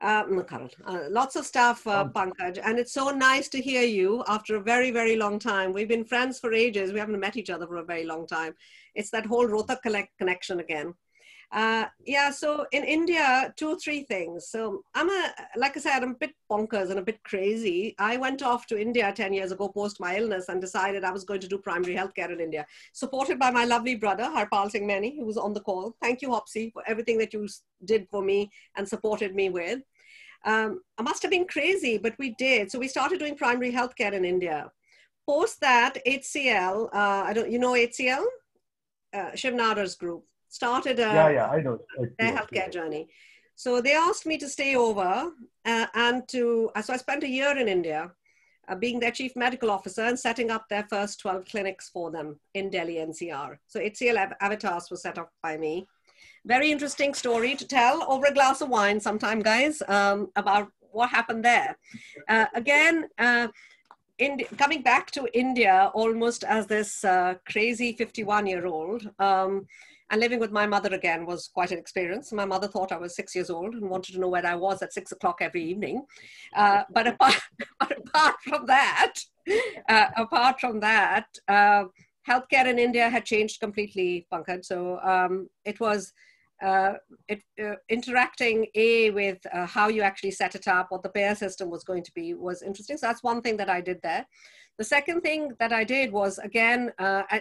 Lots of stuff, Pankaj, and it's so nice to hear you after a very, very long time. We've been friends for ages. We haven't met each other for a very long time. It's that whole Rohtak connection again. So in India, 2 or 3 things. So like I said, I'm a bit bonkers and a bit crazy. I went off to India 10 years ago post my illness and decided I was going to do primary healthcare in India, supported by my lovely brother, Harpal Singh Maini, who was on the call. Thank you, Hopsy, for everything that you did for me and supported me with. I must have been crazy, but we did. So we started doing primary healthcare in India. Post that, HCL, you know HCL? Shiv Nadar's group, started I know. their healthcare journey. So they asked me to stay over so I spent a year in India being their chief medical officer and setting up their first 12 clinics for them in Delhi NCR. So HCL Avatars was set up by me. Very interesting story to tell over a glass of wine sometime, guys, about what happened there. Coming back to India almost as this crazy 51-year-old and living with my mother again was quite an experience. My mother thought I was 6 years old and wanted to know where I was at 6 o'clock every evening. But apart from that, healthcare in India had changed completely, Pankaj. So it was interacting with how you actually set it up, what the payer system was going to be was interesting. So that's one thing that I did there. The second thing that I did was, again,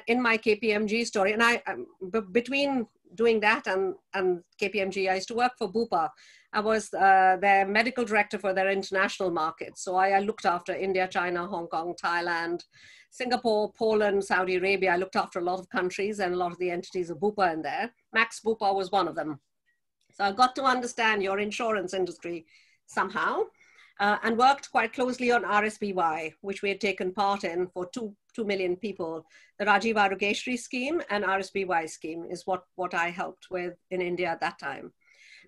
in my KPMG story, and between doing that and KPMG, I used to work for Bupa. I was their medical director for their international markets. So I looked after India, China, Hong Kong, Thailand, Singapore, Poland, Saudi Arabia. I looked after a lot of countries and a lot of the entities of Bupa in there. Max Bupa was one of them. So I got to understand your insurance industry somehow and worked quite closely on RSBY, which we had taken part in for 2 million people. The Rajiv Arogeshri scheme and RSBY scheme is what I helped with in India at that time.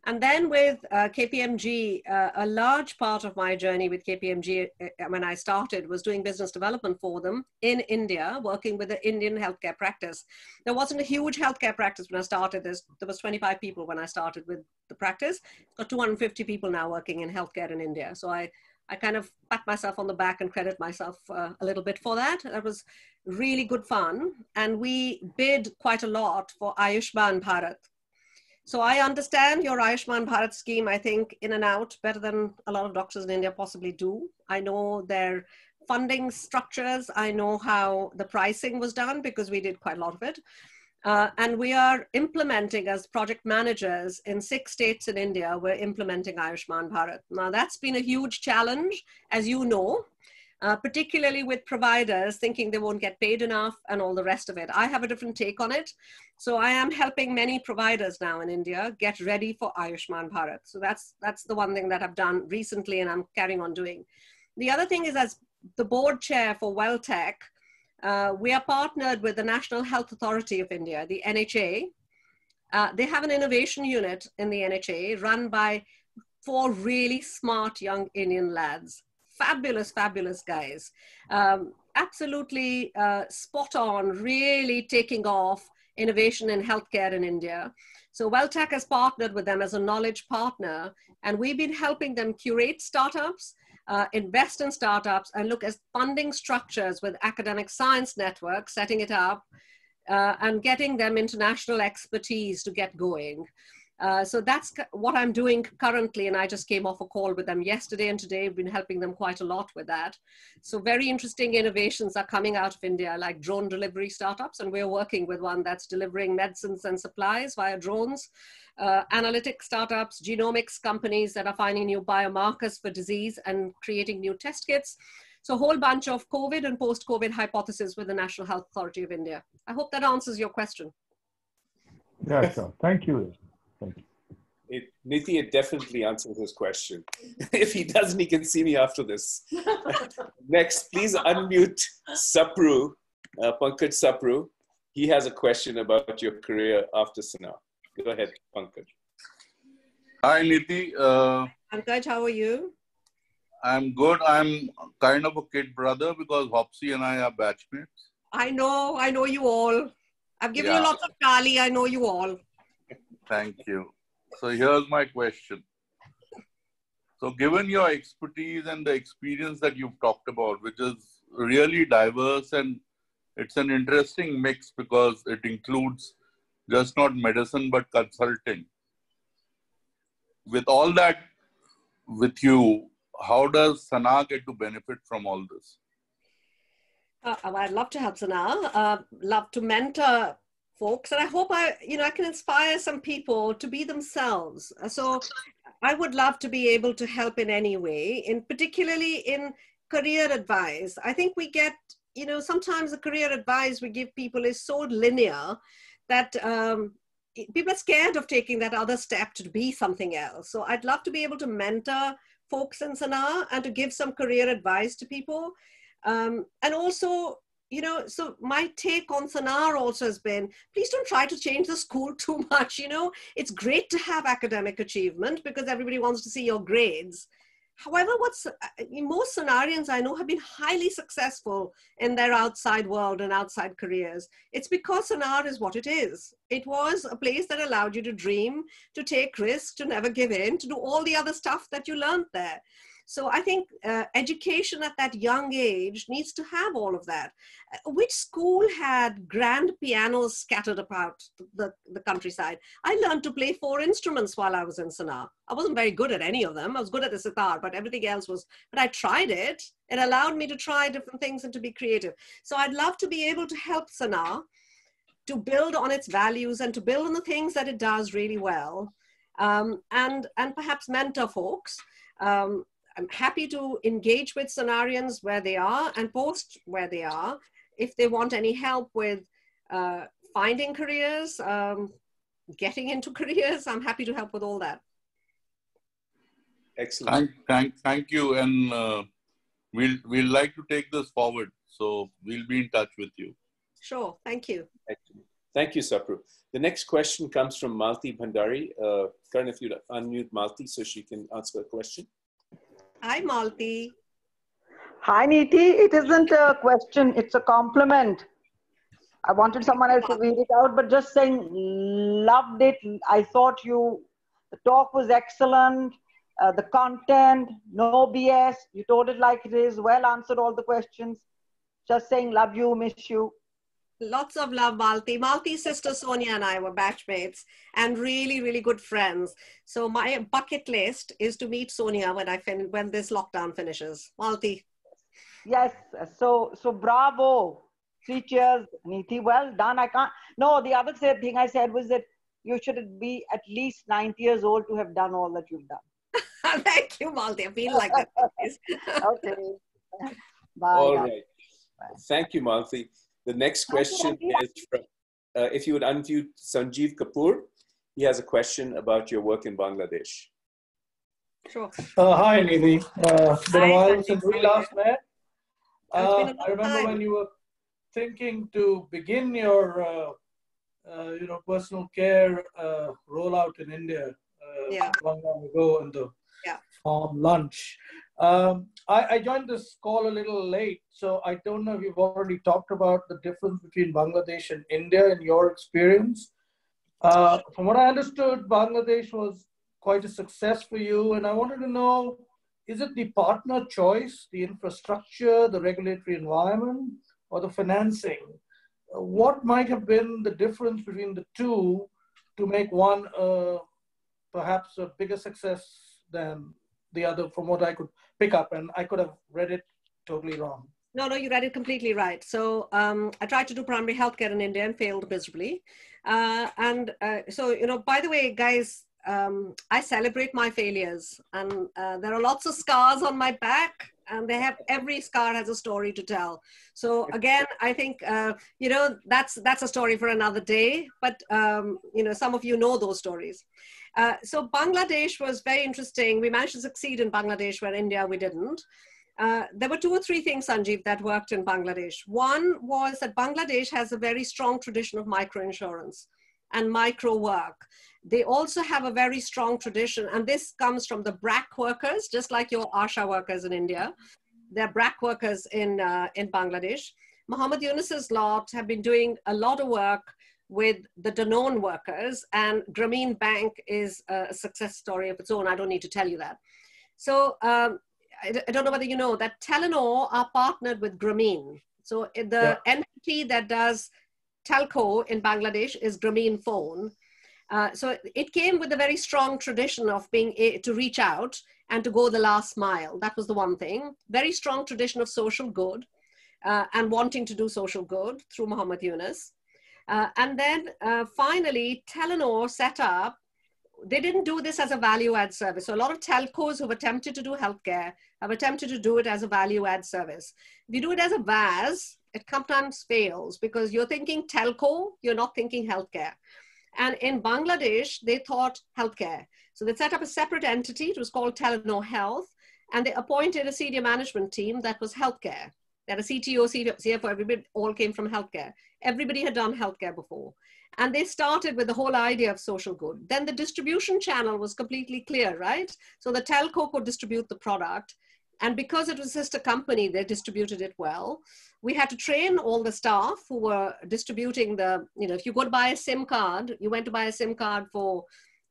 And then with KPMG, a large part of my journey with KPMG when I started was doing business development for them in India, working with the Indian healthcare practice. There wasn't a huge healthcare practice when I started this. There was 25 people when I started with the practice. It's got 250 people now working in healthcare in India. So I kind of pat myself on the back and credit myself a little bit for that. That was really good fun. And we bid quite a lot for Ayushman Bharat. So I understand your Ayushman Bharat scheme, I think, in and out better than a lot of doctors in India possibly do. I know their funding structures. I know how the pricing was done because we did quite a lot of it. And we are implementing as project managers in 6 states in India, we're implementing Ayushman Bharat. Now that's been a huge challenge, as you know, particularly with providers thinking they won't get paid enough and all the rest of it. I have a different take on it. So I am helping many providers now in India get ready for Ayushman Bharat. So that's the one thing that I've done recently and I'm carrying on doing. The other thing is, as the board chair for WellTech, we are partnered with the National Health Authority of India, the NHA. They have an innovation unit in the NHA run by 4 really smart young Indian lads. Fabulous, fabulous guys. Absolutely spot on, really taking off innovation in healthcare in India. So WellTech has partnered with them as a knowledge partner, and we've been helping them curate startups, invest in startups, and look at funding structures with academic science networks, setting it up, and getting them international expertise to get going. So that's what I'm doing currently, and I just came off a call with them yesterday and today. We've been helping them quite a lot with that. So very interesting innovations are coming out of India, like drone delivery startups, and we're working with one that's delivering medicines and supplies via drones, analytic startups, genomics companies that are finding new biomarkers for disease and creating new test kits. So a whole bunch of COVID and post-COVID hypotheses with the National Health Authority of India. I hope that answers your question. Yeah, sure. Thank you. Niti, it definitely answers his question. If he doesn't, he can see me after this. Next, please unmute Sapru, Pankaj Sapru. He has a question about your career after SNA. Go ahead, Pankaj. Hi, Niti. Pankaj, how are you? I'm good. I'm kind of a kid brother because Hopsy and I are batchmates. I know you all. I've given you lots of Kali. I know you all. Thank you. So here's my question. So given your expertise and the experience that you've talked about, which is really diverse and it's an interesting mix because it includes just not medicine, but consulting. With all that with you, how does SNA get to benefit from all this? I'd love to help SNA. Love to mentor folks, and I hope I can inspire some people to be themselves. So I would love to be able to help in any way, particularly in career advice. I think we get, sometimes the career advice we give people is so linear that people are scared of taking that other step to be something else. So I'd love to be able to mentor folks in Sanaa and to give some career advice to people. And also, so my take on Sanaa also has been, please don't try to change the school too much. It's great to have academic achievement because everybody wants to see your grades. However, most Sanaarians I know have been highly successful in their outside world and outside careers. It's because Sanaa is what it is. It was a place that allowed you to dream, to take risks, to never give in, to do all the other stuff that you learned there. So I think education at that young age needs to have all of that. Which school had grand pianos scattered about the countryside? I learned to play 4 instruments while I was in Sanaa. I wasn't very good at any of them. I was good at the sitar, but everything else was, but I tried it. It allowed me to try different things and to be creative. So I'd love to be able to help Sanaa to build on its values and to build on the things that it does really well, and perhaps mentor folks. I'm happy to engage with Sanaarians where they are and post where they are. If they want any help with finding careers, getting into careers, I'm happy to help with all that. Excellent. Thank you. And we'll like to take this forward. So we'll be in touch with you. Sure. Thank you. Excellent. Thank you, Sapru. The next question comes from Malti Bhandari. Karan, if you'd unmute Malti so she can answer the question. Hi, Malti. Hi, Niti. It isn't a question, it's a compliment. I wanted someone else to read it out, but just saying, loved it. I thought the talk was excellent. The content, no BS. You told it like it is, well answered all the questions. Just saying, love you, miss you. Lots of love, Malti. Malti's sister Sonia and I were batchmates and really, really good friends. So my bucket list is to meet Sonia when this lockdown finishes. Malti. Yes. So bravo. 3 cheers, Niti. Well done. The other thing I said was that you should be at least 90 years old to have done all that you've done. Thank you, Malti. I feel like that. Okay. Bye. All right. Thank you, Malti. The next question is from, if you would unmute Sanjeev Kapoor. He has a question about your work in Bangladesh. Sure. Hi, Niti. It's been a while Sanjeev. since we last met. I remember when you were thinking to begin your, personal care rollout in India long ago in the farm lunch. I joined this call a little late, so I don't know if you've already talked about the difference between Bangladesh and India in your experience. From what I understood, Bangladesh was quite a success for you, and I wanted to know, is it the partner choice, the infrastructure, the regulatory environment, or the financing? What might have been the difference between the two to make one perhaps a bigger success than the other, from what I could pick up, and I could have read it totally wrong. No, you read it completely right. So I tried to do primary healthcare in India and failed miserably. So, by the way, guys, I celebrate my failures, and there are lots of scars on my back, and every scar has a story to tell. So again, I think, that's a story for another day, but, some of you know those stories. So Bangladesh was very interesting. We managed to succeed in Bangladesh where India, we didn't. There were 2 or 3 things, Sanjeev, that worked in Bangladesh. One was that Bangladesh has a very strong tradition of microinsurance and micro work. They also have a very strong tradition, and this comes from the BRAC workers, just like your ASHA workers in India. They're BRAC workers in Bangladesh. Muhammad Yunus's lot have been doing a lot of work with the Danone workers, and Grameen Bank is a success story of its own. I don't need to tell you that. So I don't know whether you know that Telenor are partnered with Grameen. So the entity that does telco in Bangladesh is Grameen Phone. So it came with a very strong tradition of being to reach out and to go the last mile. That was the one thing. Very strong tradition of social good and wanting to do social good through Muhammad Yunus. And then finally, Telenor set up, they didn't do this as a value add service. So a lot of telcos who've attempted to do healthcare have attempted to do it as a value add service. If you do it as a VAS, it sometimes fails because you're thinking telco, you're not thinking healthcare. And in Bangladesh, they thought healthcare. So they set up a separate entity. It was called Telenor Health. And they appointed a senior management team that was healthcare. That a CTO, CFO, everybody all came from healthcare. Everybody had done healthcare before. And they started with the whole idea of social good. Then the distribution channel was completely clear, right? So the telco could distribute the product. And because it was a sister company, they distributed it well. We had to train all the staff who were distributing the, if you go to buy a SIM card, you went to buy a SIM card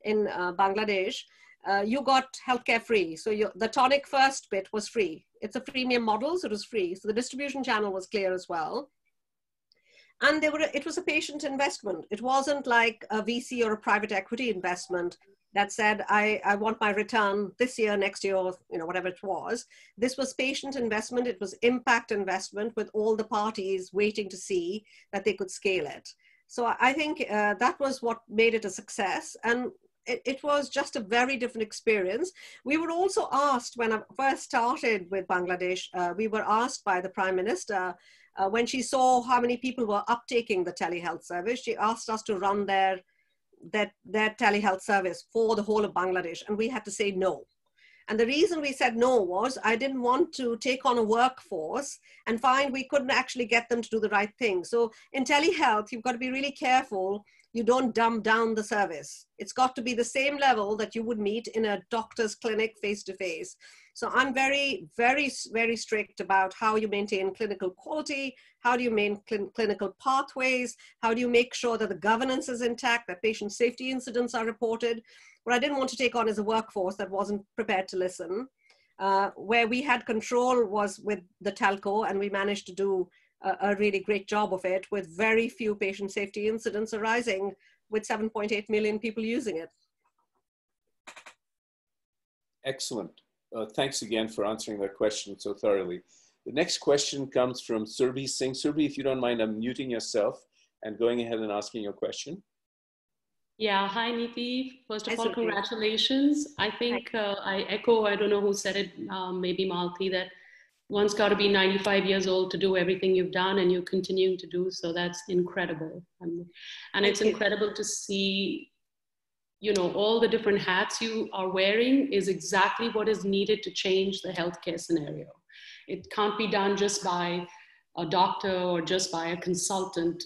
in Bangladesh, you got healthcare free. So the tonic first bit was free. It's a freemium model, so it was free. So the distribution channel was clear as well. And it was a patient investment. It wasn't like a VC or a private equity investment that said, I want my return this year, next year, or whatever it was. This was patient investment. It was impact investment with all the parties waiting to see that they could scale it. So I think that was what made it a success. And it was just a very different experience. We were also asked, when I first started with Bangladesh, we were asked by the Prime Minister, when she saw how many people were uptaking the telehealth service, she asked us to run their telehealth service for the whole of Bangladesh. And we had to say no. And the reason we said no was I didn't want to take on a workforce and find we couldn't actually get them to do the right thing. So in telehealth, you've got to be really careful. You don't dumb down the service. It's got to be the same level that you would meet in a doctor's clinic face-to-face. So I'm very, very, very strict about how you maintain clinical quality, how do you maintain clinical pathways, how do you make sure that the governance is intact, that patient safety incidents are reported. What I didn't want to take on is a workforce that wasn't prepared to listen. Where we had control was with the telco, and we managed to do a really great job of it with very few patient safety incidents arising with 7.8 million people using it. Excellent. Thanks again for answering that question so thoroughly. The next question comes from Surbhi Singh. Surbhi, if you don't mind unmuting yourself and going ahead and asking your question. Yeah, hi Niti. First of all, congratulations. I think I echo, I don't know who said it, maybe Malti, that one's got to be 95 years old to do everything you've done, and you're continuing to do so. That's incredible. And it's incredible to see, all the different hats you are wearing is exactly what is needed to change the healthcare scenario. It can't be done just by a doctor or just by a consultant.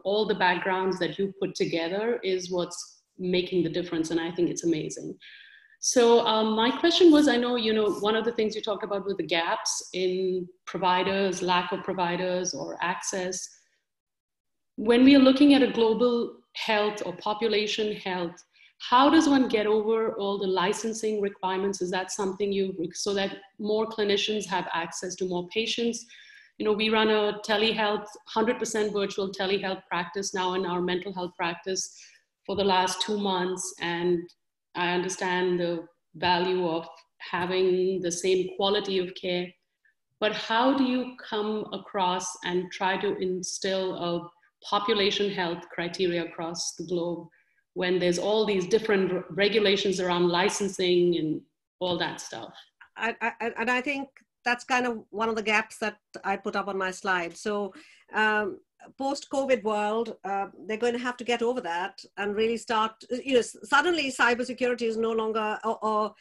All the backgrounds that you put together is what's making the difference, and I think it's amazing. So my question was, I know, one of the things you talked about were the gaps in providers, lack of providers or access. When we are looking at a global health or population health, how does one get over all the licensing requirements? Is that something so that more clinicians have access to more patients? We run a telehealth, 100% virtual telehealth practice now in our mental health practice for the last 2 months. And I understand the value of having the same quality of care, but how do you come across and try to instill a population health criteria across the globe when there's all these different regulations around licensing and all that stuff? And I think that's kind of one of the gaps that I put up on my slide. So post-COVID world, they're going to have to get over that and really start, suddenly cybersecurity is no longer, or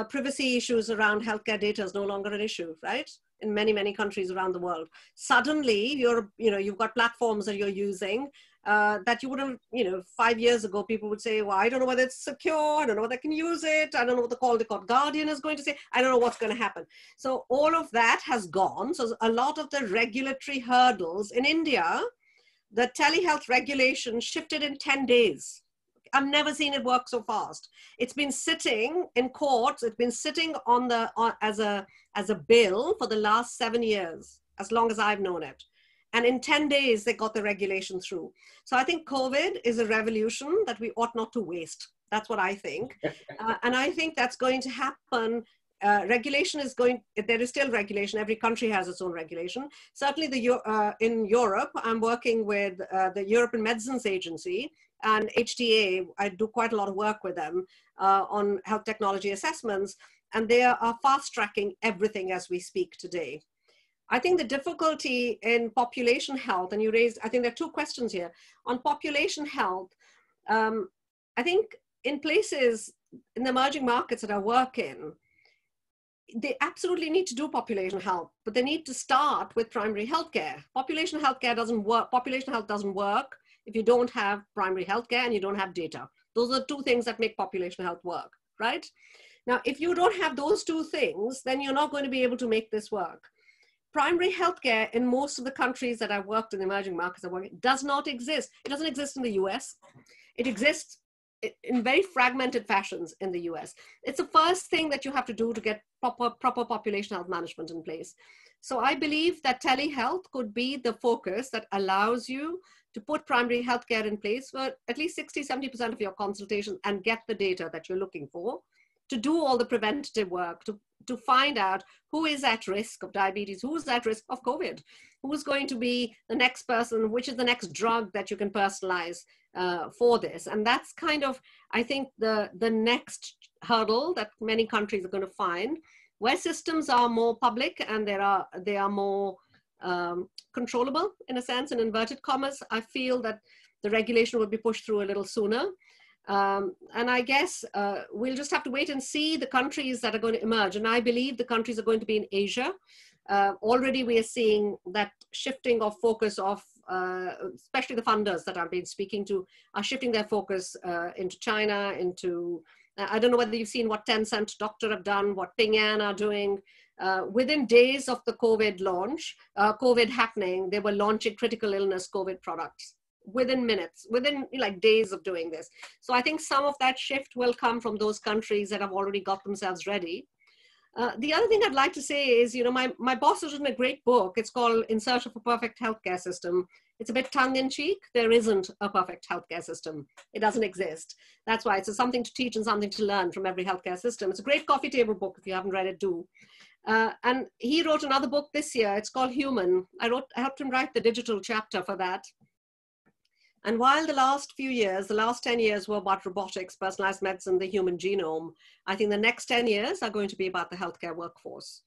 privacy issues around healthcare data is no longer an issue, right? In many, many countries around the world. Suddenly you've got platforms that you're using that you wouldn't, 5 years ago, people would say, well, I don't know whether it's secure. I don't know whether I can use it. I don't know what the Caldecott Guardian is going to say. I don't know what's going to happen. So all of that has gone. So a lot of the regulatory hurdles in India, the telehealth regulation shifted in 10 days. I've never seen it work so fast. It's been sitting in courts. It's been sitting as a bill for the last 7 years, as long as I've known it. And in 10 days, they got the regulation through. So I think COVID is a revolution that we ought not to waste. That's what I think. And I think that's going to happen regulation is going, there is still regulation. Every country has its own regulation. Certainly in Europe, I'm working with the European Medicines Agency and HTA. I do quite a lot of work with them on health technology assessments, and they are fast tracking everything as we speak today. I think the difficulty in population health, and you raised, I think there are two questions here. On population health, I think in places, in the emerging markets that I work in, they absolutely need to do population health, but they need to start with primary healthcare. Population healthcare doesn't work. Population health doesn't work if you don't have primary healthcare and you don't have data. Those are the two things that make population health work, right? Now, if you don't have those two things, then you're not going to be able to make this work. Primary healthcare in most of the countries that I've worked in, emerging markets I work in, does not exist. It doesn't exist in the US. It exists in very fragmented fashions in the US. It's the first thing that you have to do to get proper population health management in place. So I believe that telehealth could be the focus that allows you to put primary healthcare in place for at least 60–70% of your consultations and get the data that you're looking for, to do all the preventative work, to find out who is at risk of diabetes, who's at risk of COVID, who's going to be the next person, which is the next drug that you can personalize for this. And that's kind of, I think, the next hurdle that many countries are going to find, where systems are more public and they are more controllable, in a sense, in inverted commas. I feel that the regulation will be pushed through a little sooner. And I guess we'll just have to wait and see the countries that are going to emerge. And I believe the countries are going to be in Asia. Already we are seeing that shifting of focus of, especially the funders that I've been speaking to, are shifting their focus into China, into, I don't know whether you've seen what Tencent Doctor have done, what Ping An are doing. Within days of the COVID launch, COVID happening, they were launching critical illness COVID products. Within minutes, within like days of doing this. So I think some of that shift will come from those countries that have already got themselves ready. The other thing I'd like to say is, you know, my boss has written a great book. It's called In Search of a Perfect Healthcare System. It's a bit tongue-in-cheek. There isn't a perfect healthcare system. It doesn't exist. That's why it's something to teach and something to learn from every healthcare system. It's a great coffee table book. If you haven't read it, do. And he wrote another book this year. It's called Human. I helped him write the digital chapter for that. And while the last few years, the last 10 years were about robotics, personalized medicine, the human genome, I think the next 10 years are going to be about the healthcare workforce.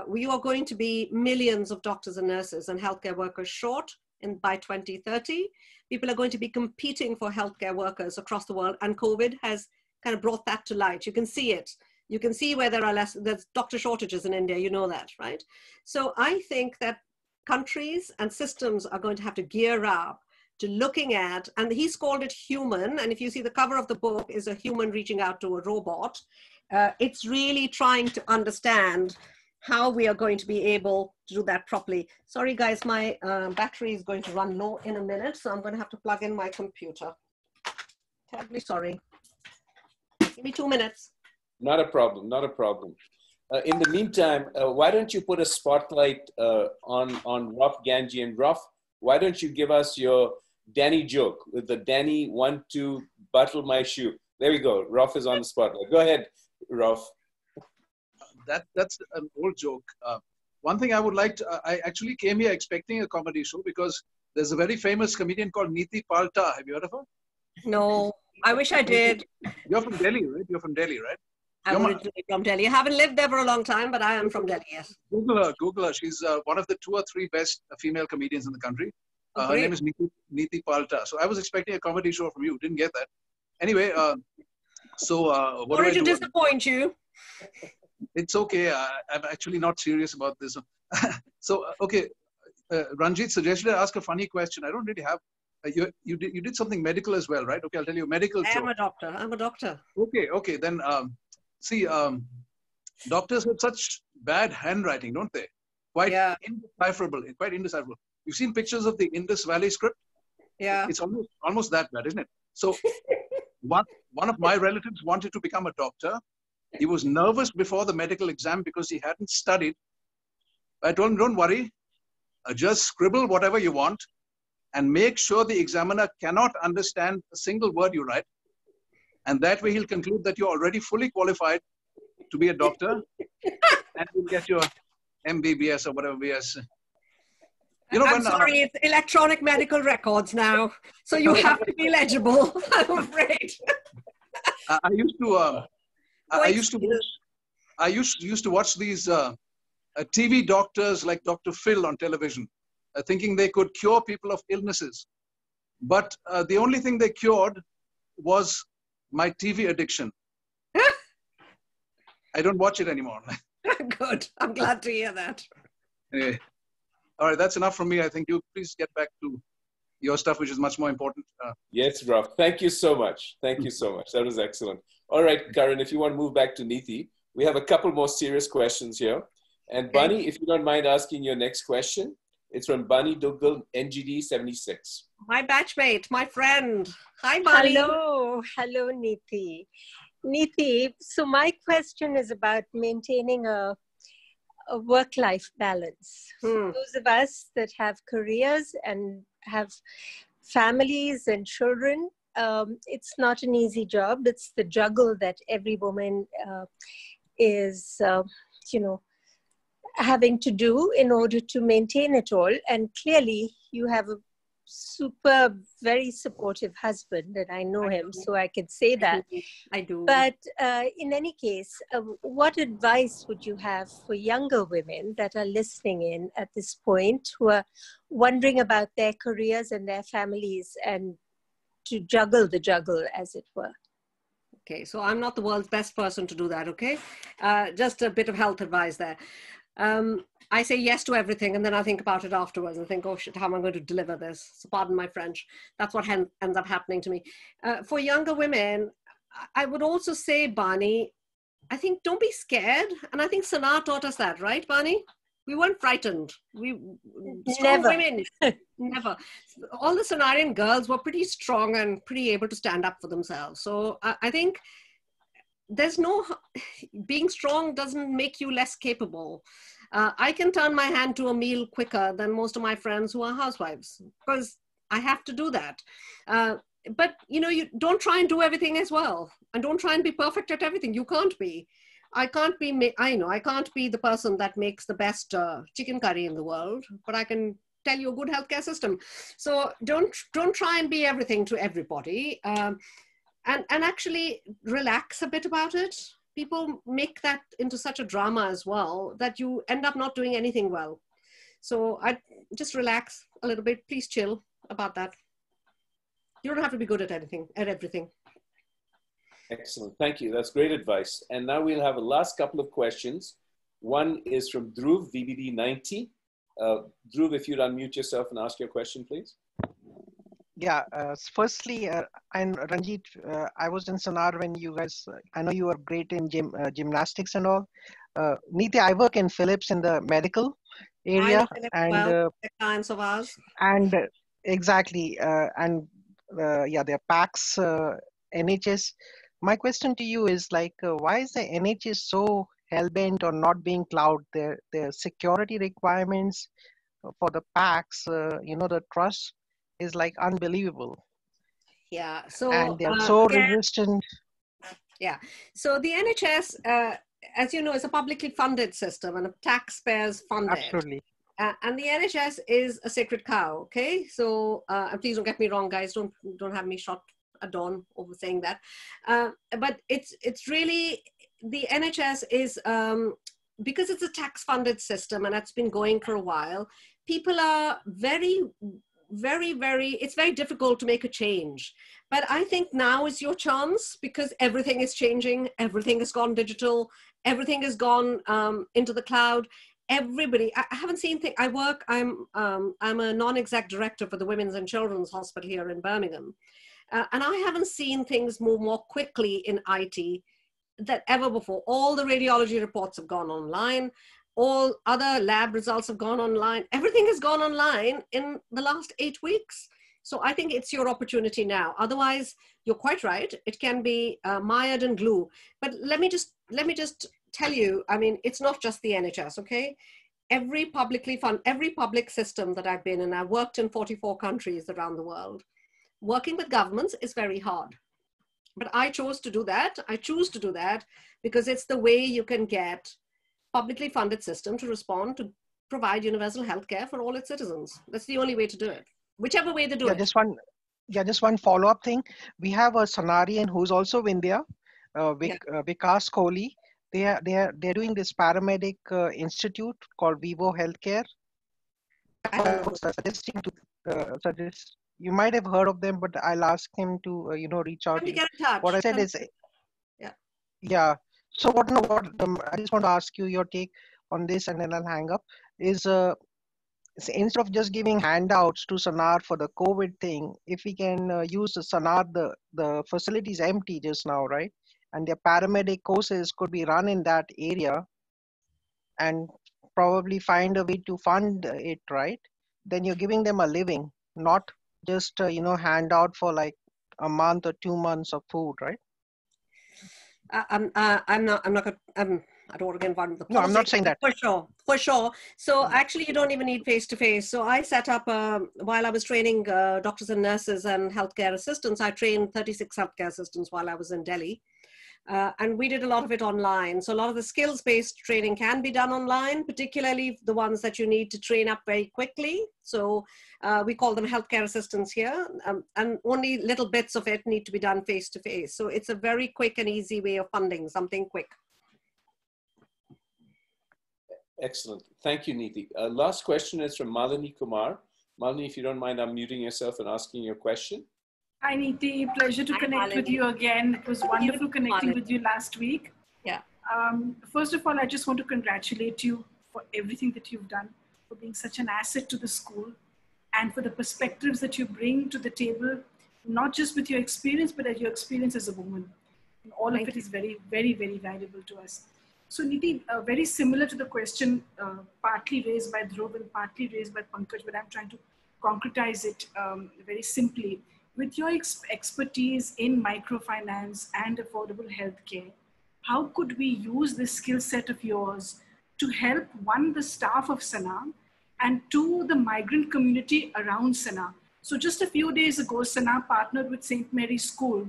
We are going to be millions of doctors and nurses and healthcare workers short by 2030. People are going to be competing for healthcare workers across the world, and COVID has kind of brought that to light. You can see it. You can see where there's doctor shortages in India, you know that, right? So I think that countries and systems are going to have to gear up to looking at, and he's called it human, and if you see the cover of the book is a human reaching out to a robot. It's really trying to understand how we are going to be able to do that properly. Sorry guys, my battery is going to run low in a minute, so I'm going to have to plug in my computer. Terribly sorry. Give me 2 minutes. Not a problem, not a problem. In the meantime, why don't you put a spotlight on Ruff Ganji, and Ruff, why don't you give us your Danny joke with the Danny 1, 2, buckle my shoe. There we go. Ruff is on the spotlight. Go ahead, Ruff. That's an old joke. One thing I would like to, I actually came here expecting a comedy show because there's a very famous comedian called Niti Pall. Have you heard of her? No, I wish I did. You're from Delhi, right? You're from Delhi, right? I'm originally from Delhi. I haven't lived there for a long time, but I am from Delhi, yes. Google her. She's one of the 2 or 3 best female comedians in the country. Her name is Niti Pall. So I was expecting a comedy show from you. Didn't get that. Anyway, what Sorry to disappoint you. It's okay. I'm actually not serious about this. So, okay. Ranjit suggested I ask a funny question. I don't really have. You did something medical as well, right? Okay, I'll tell you a medical joke. I'm a doctor. Okay. Then, see, doctors have such bad handwriting, don't they? Quite indecipherable. You've seen pictures of the Indus Valley script? Yeah. It's almost that bad, isn't it? So one of my relatives wanted to become a doctor. He was nervous before the medical exam because he hadn't studied. I told him, don't worry. Just scribble whatever you want and make sure the examiner cannot understand a single word you write. And that way he'll conclude that you're already fully qualified to be a doctor, and you'll get your MBBS or whatever BS. You know, I'm sorry, it's electronic medical records now, so you have to be legible, I'm afraid. I used to watch these TV doctors like Dr. Phil on television, thinking they could cure people of illnesses. But the only thing they cured was my TV addiction. I don't watch it anymore. Good. I'm glad to hear that. Anyway, all right, that's enough from me. I think you please get back to your stuff, which is much more important. Yes, Ralph. Thank you so much. Thank you so much. That was excellent. All right, Karan, if you want to move back to Niti, we have a couple more serious questions here. And Bunny, if you don't mind asking your next question, it's from Bunny Duggal, NGD'76. My batchmate, my friend. Hi, Bunny. Hello, Niti. Niti, so my question is about maintaining a work-life balance. For those of us that have careers and have families and children, it's not an easy job. It's the juggle that every woman is, having to do in order to maintain it all. And clearly you have a super, very supportive husband, and I know him, so I can say that. I do. But in any case, what advice would you have for younger women that are listening in at this point, who are wondering about their careers and their families and to juggle the juggle, as it were? Okay, so I'm not the world's best person to do that, okay? Just a bit of health advice there. I say yes to everything, and then I think about it afterwards and think, oh shit, how am I going to deliver this? So pardon my French. That's what ends up happening to me. For younger women, I would also say, Barney, I think don't be scared. And I think Sana taught us that, right, Barney? We weren't frightened. Strong women, never. All the Sanarian girls were pretty strong and pretty able to stand up for themselves. So I think there's no, being strong doesn't make you less capable. I can turn my hand to a meal quicker than most of my friends who are housewives because I have to do that. But you don't try and do everything as well, and don't try and be perfect at everything. You can't be. I can't be the person that makes the best chicken curry in the world, but I can tell you a good healthcare system. So don't try and be everything to everybody. And actually relax a bit about it. People make that into such a drama as well that you end up not doing anything well. So I just relax a little bit. Please chill about that. You don't have to be good at everything. Excellent. Thank you. That's great advice. And now we'll have a last couple of questions. One is from Dhruv, VGD'90. Dhruv, if you'd unmute yourself and ask your question, please. Yeah, firstly, and Ranjit, I was in Sonar when you guys, I know you are great in gymnastics and all. Niti, I work in Philips in the medical area. And clients of ours. And exactly, yeah, there are PACS, NHS. My question to you is like, why is the NHS so hell-bent on not being cloud? Their security requirements for the PACS, the trust is like unbelievable. Yeah. So and they're so resistant. Yeah. So the NHS, as you know, is a publicly funded system and taxpayers funded. Absolutely. And the NHS is a sacred cow. Okay. So please don't get me wrong, guys. Don't have me shot at dawn over saying that. But it's really, the NHS is because it's a tax funded system and it's been going for a while. People are very, it's very difficult to make a change. But I think now is your chance because everything is changing. Everything has gone digital. Everything has gone into the cloud. Everybody, I haven't seen things. I'm a non-exec director for the Women's and Children's Hospital here in Birmingham. And I haven't seen things move more quickly in IT than ever before. All the radiology reports have gone online. All other lab results have gone online. Everything has gone online in the last 8 weeks. So I think it's your opportunity now. Otherwise, you're quite right. It can be mired in glue. But let me just tell you, I mean, it's not just the NHS, okay? Every public system that I've been in, I've worked in 44 countries around the world. Working with governments is very hard. But I chose to do that. I choose to do that because it's the way you can get publicly funded system to respond to provide universal health care for all its citizens. That's the only way to do it, whichever way to do it. Just one follow-up thing. We have a Sanarian who's also India, Vikas Kohli. They're doing this paramedic institute called Vivo Healthcare. I was suggesting to suggest. You might have heard of them, but I'll ask him to reach out. Get in touch. What I said is, yeah. So what I just want to ask you your take on this, and then I'll hang up. Is instead of just giving handouts to Sanar for the COVID thing, if we can use the Sanar, the facility is empty just now, right? And their paramedic courses could be run in that area, and probably find a way to fund it, right? Then you're giving them a living, not just hand out for like a month or 2 months of food, right? I don't want to get involved with the politics. No, I'm not saying that. For sure. So actually, you don't even need face-to-face. So I set up, while I was training doctors and nurses and healthcare assistants, I trained 36 healthcare assistants while I was in Delhi. And we did a lot of it online. So a lot of the skills-based training can be done online, particularly the ones that you need to train up very quickly. So we call them healthcare assistants here, and only little bits of it need to be done face-to-face. So it's a very quick and easy way of funding something quick. Excellent. Thank you, Niti. Last question is from Malini Kumar. Malini, if you don't mind unmuting yourself and asking your question. Hi, Niti. Pleasure to connect with you again. It was wonderful connecting with you last week. Yeah. First of all, I just want to congratulate you for everything that you've done, for being such an asset to the school, and for the perspectives that you bring to the table, not just with your experience, but your experience as a woman. And all of it is very, very, very valuable to us. So Niti, very similar to the question partly raised by Dhruv and partly raised by Pankaj, but I'm trying to concretize it very simply. With your expertise in microfinance and affordable healthcare, how could we use this skill set of yours to help, one, the staff of Sana, and two, the migrant community around Sana? So just a few days ago, Sana partnered with St. Mary's School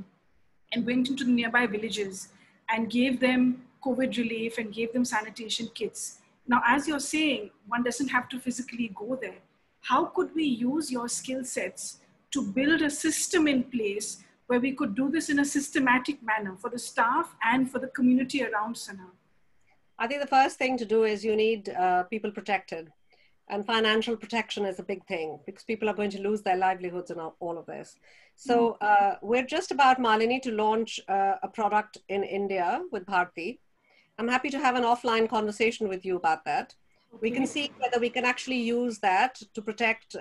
and went into the nearby villages and gave them COVID relief and gave them sanitation kits. Now, as you're saying, one doesn't have to physically go there. How could we use your skill sets to build a system in place where we could do this in a systematic manner for the staff and for the community around Sana? I think the first thing to do is you need people protected. And financial protection is a big thing because people are going to lose their livelihoods in all of this. So we're just about, Malini, to launch a product in India with Bharti. I'm happy to have an offline conversation with you about that. We can see whether we can actually use that to protect,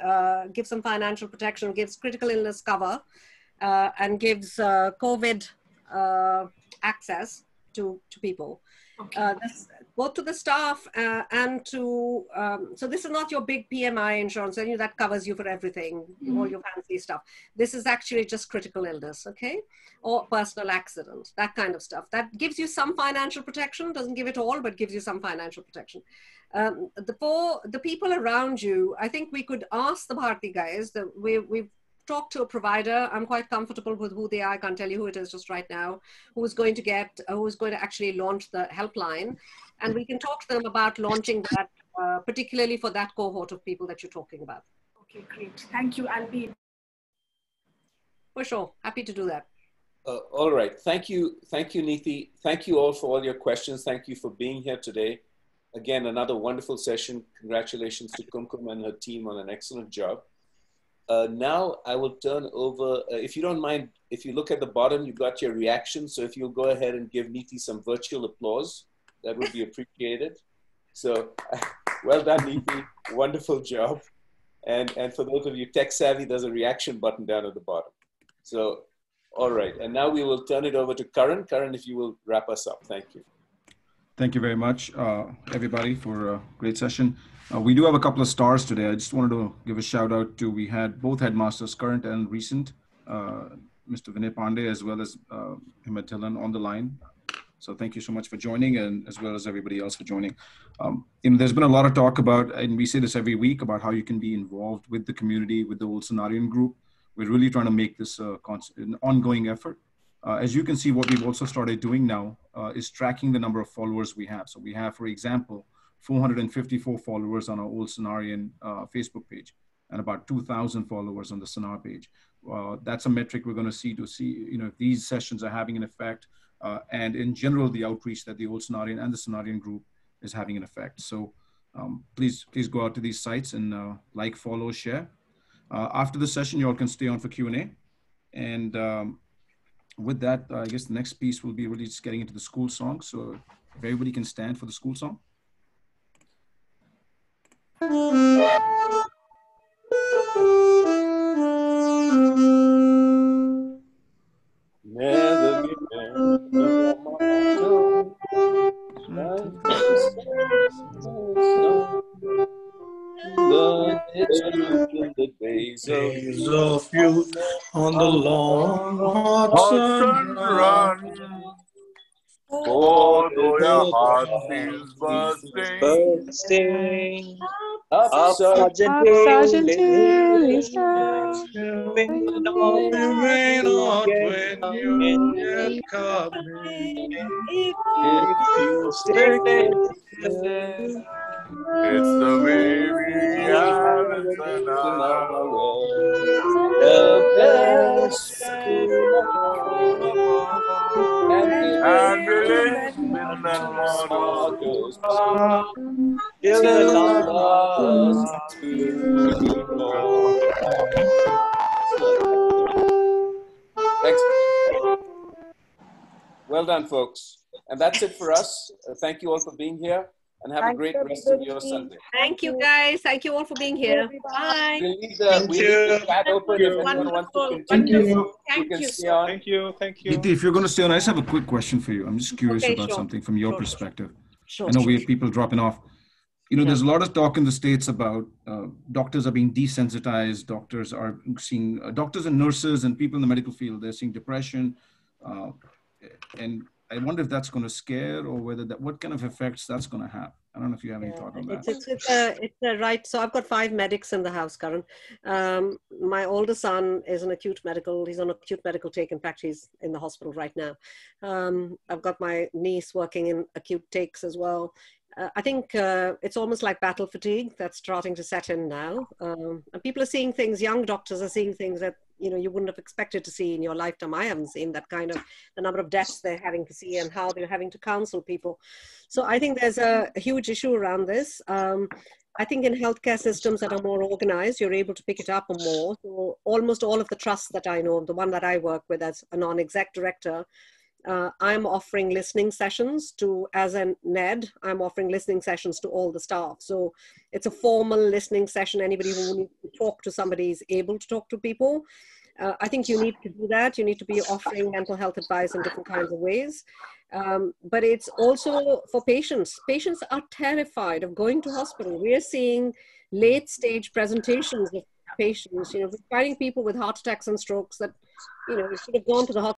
give some financial protection, gives critical illness cover, and gives COVID access to people. Okay. Both to the staff and to, so this is not your big PMI insurance, that covers you for everything, all your fancy stuff. This is actually just critical illness, okay? Or personal accident, that kind of stuff. That gives you some financial protection, doesn't give it all, but gives you some financial protection. For the people around you, I think we could ask the Bharti guys that we've talked to a provider. I'm quite comfortable with who they are. I can't tell you who it is just right now, who's going to actually launch the helpline. And we can talk to them about launching that, particularly for that cohort of people that you're talking about. Okay, great. Thank you. I'll be. For sure. Happy to do that. All right. Thank you, Niti. Thank you all for all your questions. Thank you for being here today. Again, another wonderful session. Congratulations to Kumkum and her team on an excellent job. Now I will turn over, if you don't mind, if you look at the bottom, you've got your reaction. So if you'll go ahead and give Niti some virtual applause, that would be appreciated. So well done, Niti. Wonderful job. And for those of you tech savvy, there's a reaction button down at the bottom. So, all right. And now we will turn it over to Karan. Karan, if you will wrap us up. Thank you. Thank you very much, everybody, for a great session. We do have a couple of stars today. I just wanted to give a shout out to, we had both headmasters, current and recent, Mr. Vinay Pandey, as well as Himmat Dhillon on the line. So thank you so much for joining, and as well as everybody else for joining. There's been a lot of talk about, and we say this every week, about how you can be involved with the community, with the whole Sanarian group. We're really trying to make this an ongoing effort. As you can see, what we've also started doing now is tracking the number of followers we have. So we have, for example, 454 followers on our old Scenarian Facebook page and about 2,000 followers on the Sonar page. That's a metric we're going to see if these sessions are having an effect, and in general, the outreach that the old Scenarian and the Scenarian group is having an effect. So please go out to these sites and like, follow, share. After the session, you all can stay on for Q&A. And with that, I guess the next piece will be really just getting into the school song. So if everybody can stand for the school song. Never give in to your motto. Learn its truth in the days of youth on the long hot sun run. Although your heart feels bursting, up Sergeant Hill is remain not when you get coming. If you stay there, it's the way we have in the best and release in the mottos till the last Thanks. Well done, folks. And that's it for us. Thank you all for being here, and have a great rest of your Sunday. Thank you, guys. Thank you all for being here. Bye. We'll leave the chat open if anyone wants to continue. Thank you. Stay on. Thank you. Niti, if you're going to stay on, I just have a quick question for you. I'm just curious about something from your perspective. I know we have people dropping off. There's a lot of talk in the States about doctors are being desensitized. Doctors are seeing, doctors and nurses and people in the medical field, they're seeing depression. And I wonder if that's going to scare, or what kind of effects that's going to have. I don't know if you have any thought on that. It's right. So I've got 5 medics in the house, Karan. My oldest son is an acute medical. He's on acute medical take. In fact, he's in the hospital right now. I've got my niece working in acute takes as well. I think it's almost like battle fatigue that's starting to set in now. And people are seeing things, young doctors are seeing things that, you wouldn't have expected to see in your lifetime. I haven't seen that kind of, the number of deaths they're having to see and how they're having to counsel people. So I think there's a huge issue around this. I think in healthcare systems that are more organized, you're able to pick it up more. So almost all of the trusts that I know, the one that I work with as a non-exec director, I'm offering listening sessions as a NED, I'm offering listening sessions to all the staff. So it's a formal listening session. Anybody who needs to talk to somebody is able to talk to people. I think you need to do that. You need to be offering mental health advice in different kinds of ways. But it's also for patients. Patients are terrified of going to hospital. We're seeing late stage presentations of patients, we're finding people with heart attacks and strokes that, should have gone to the hospital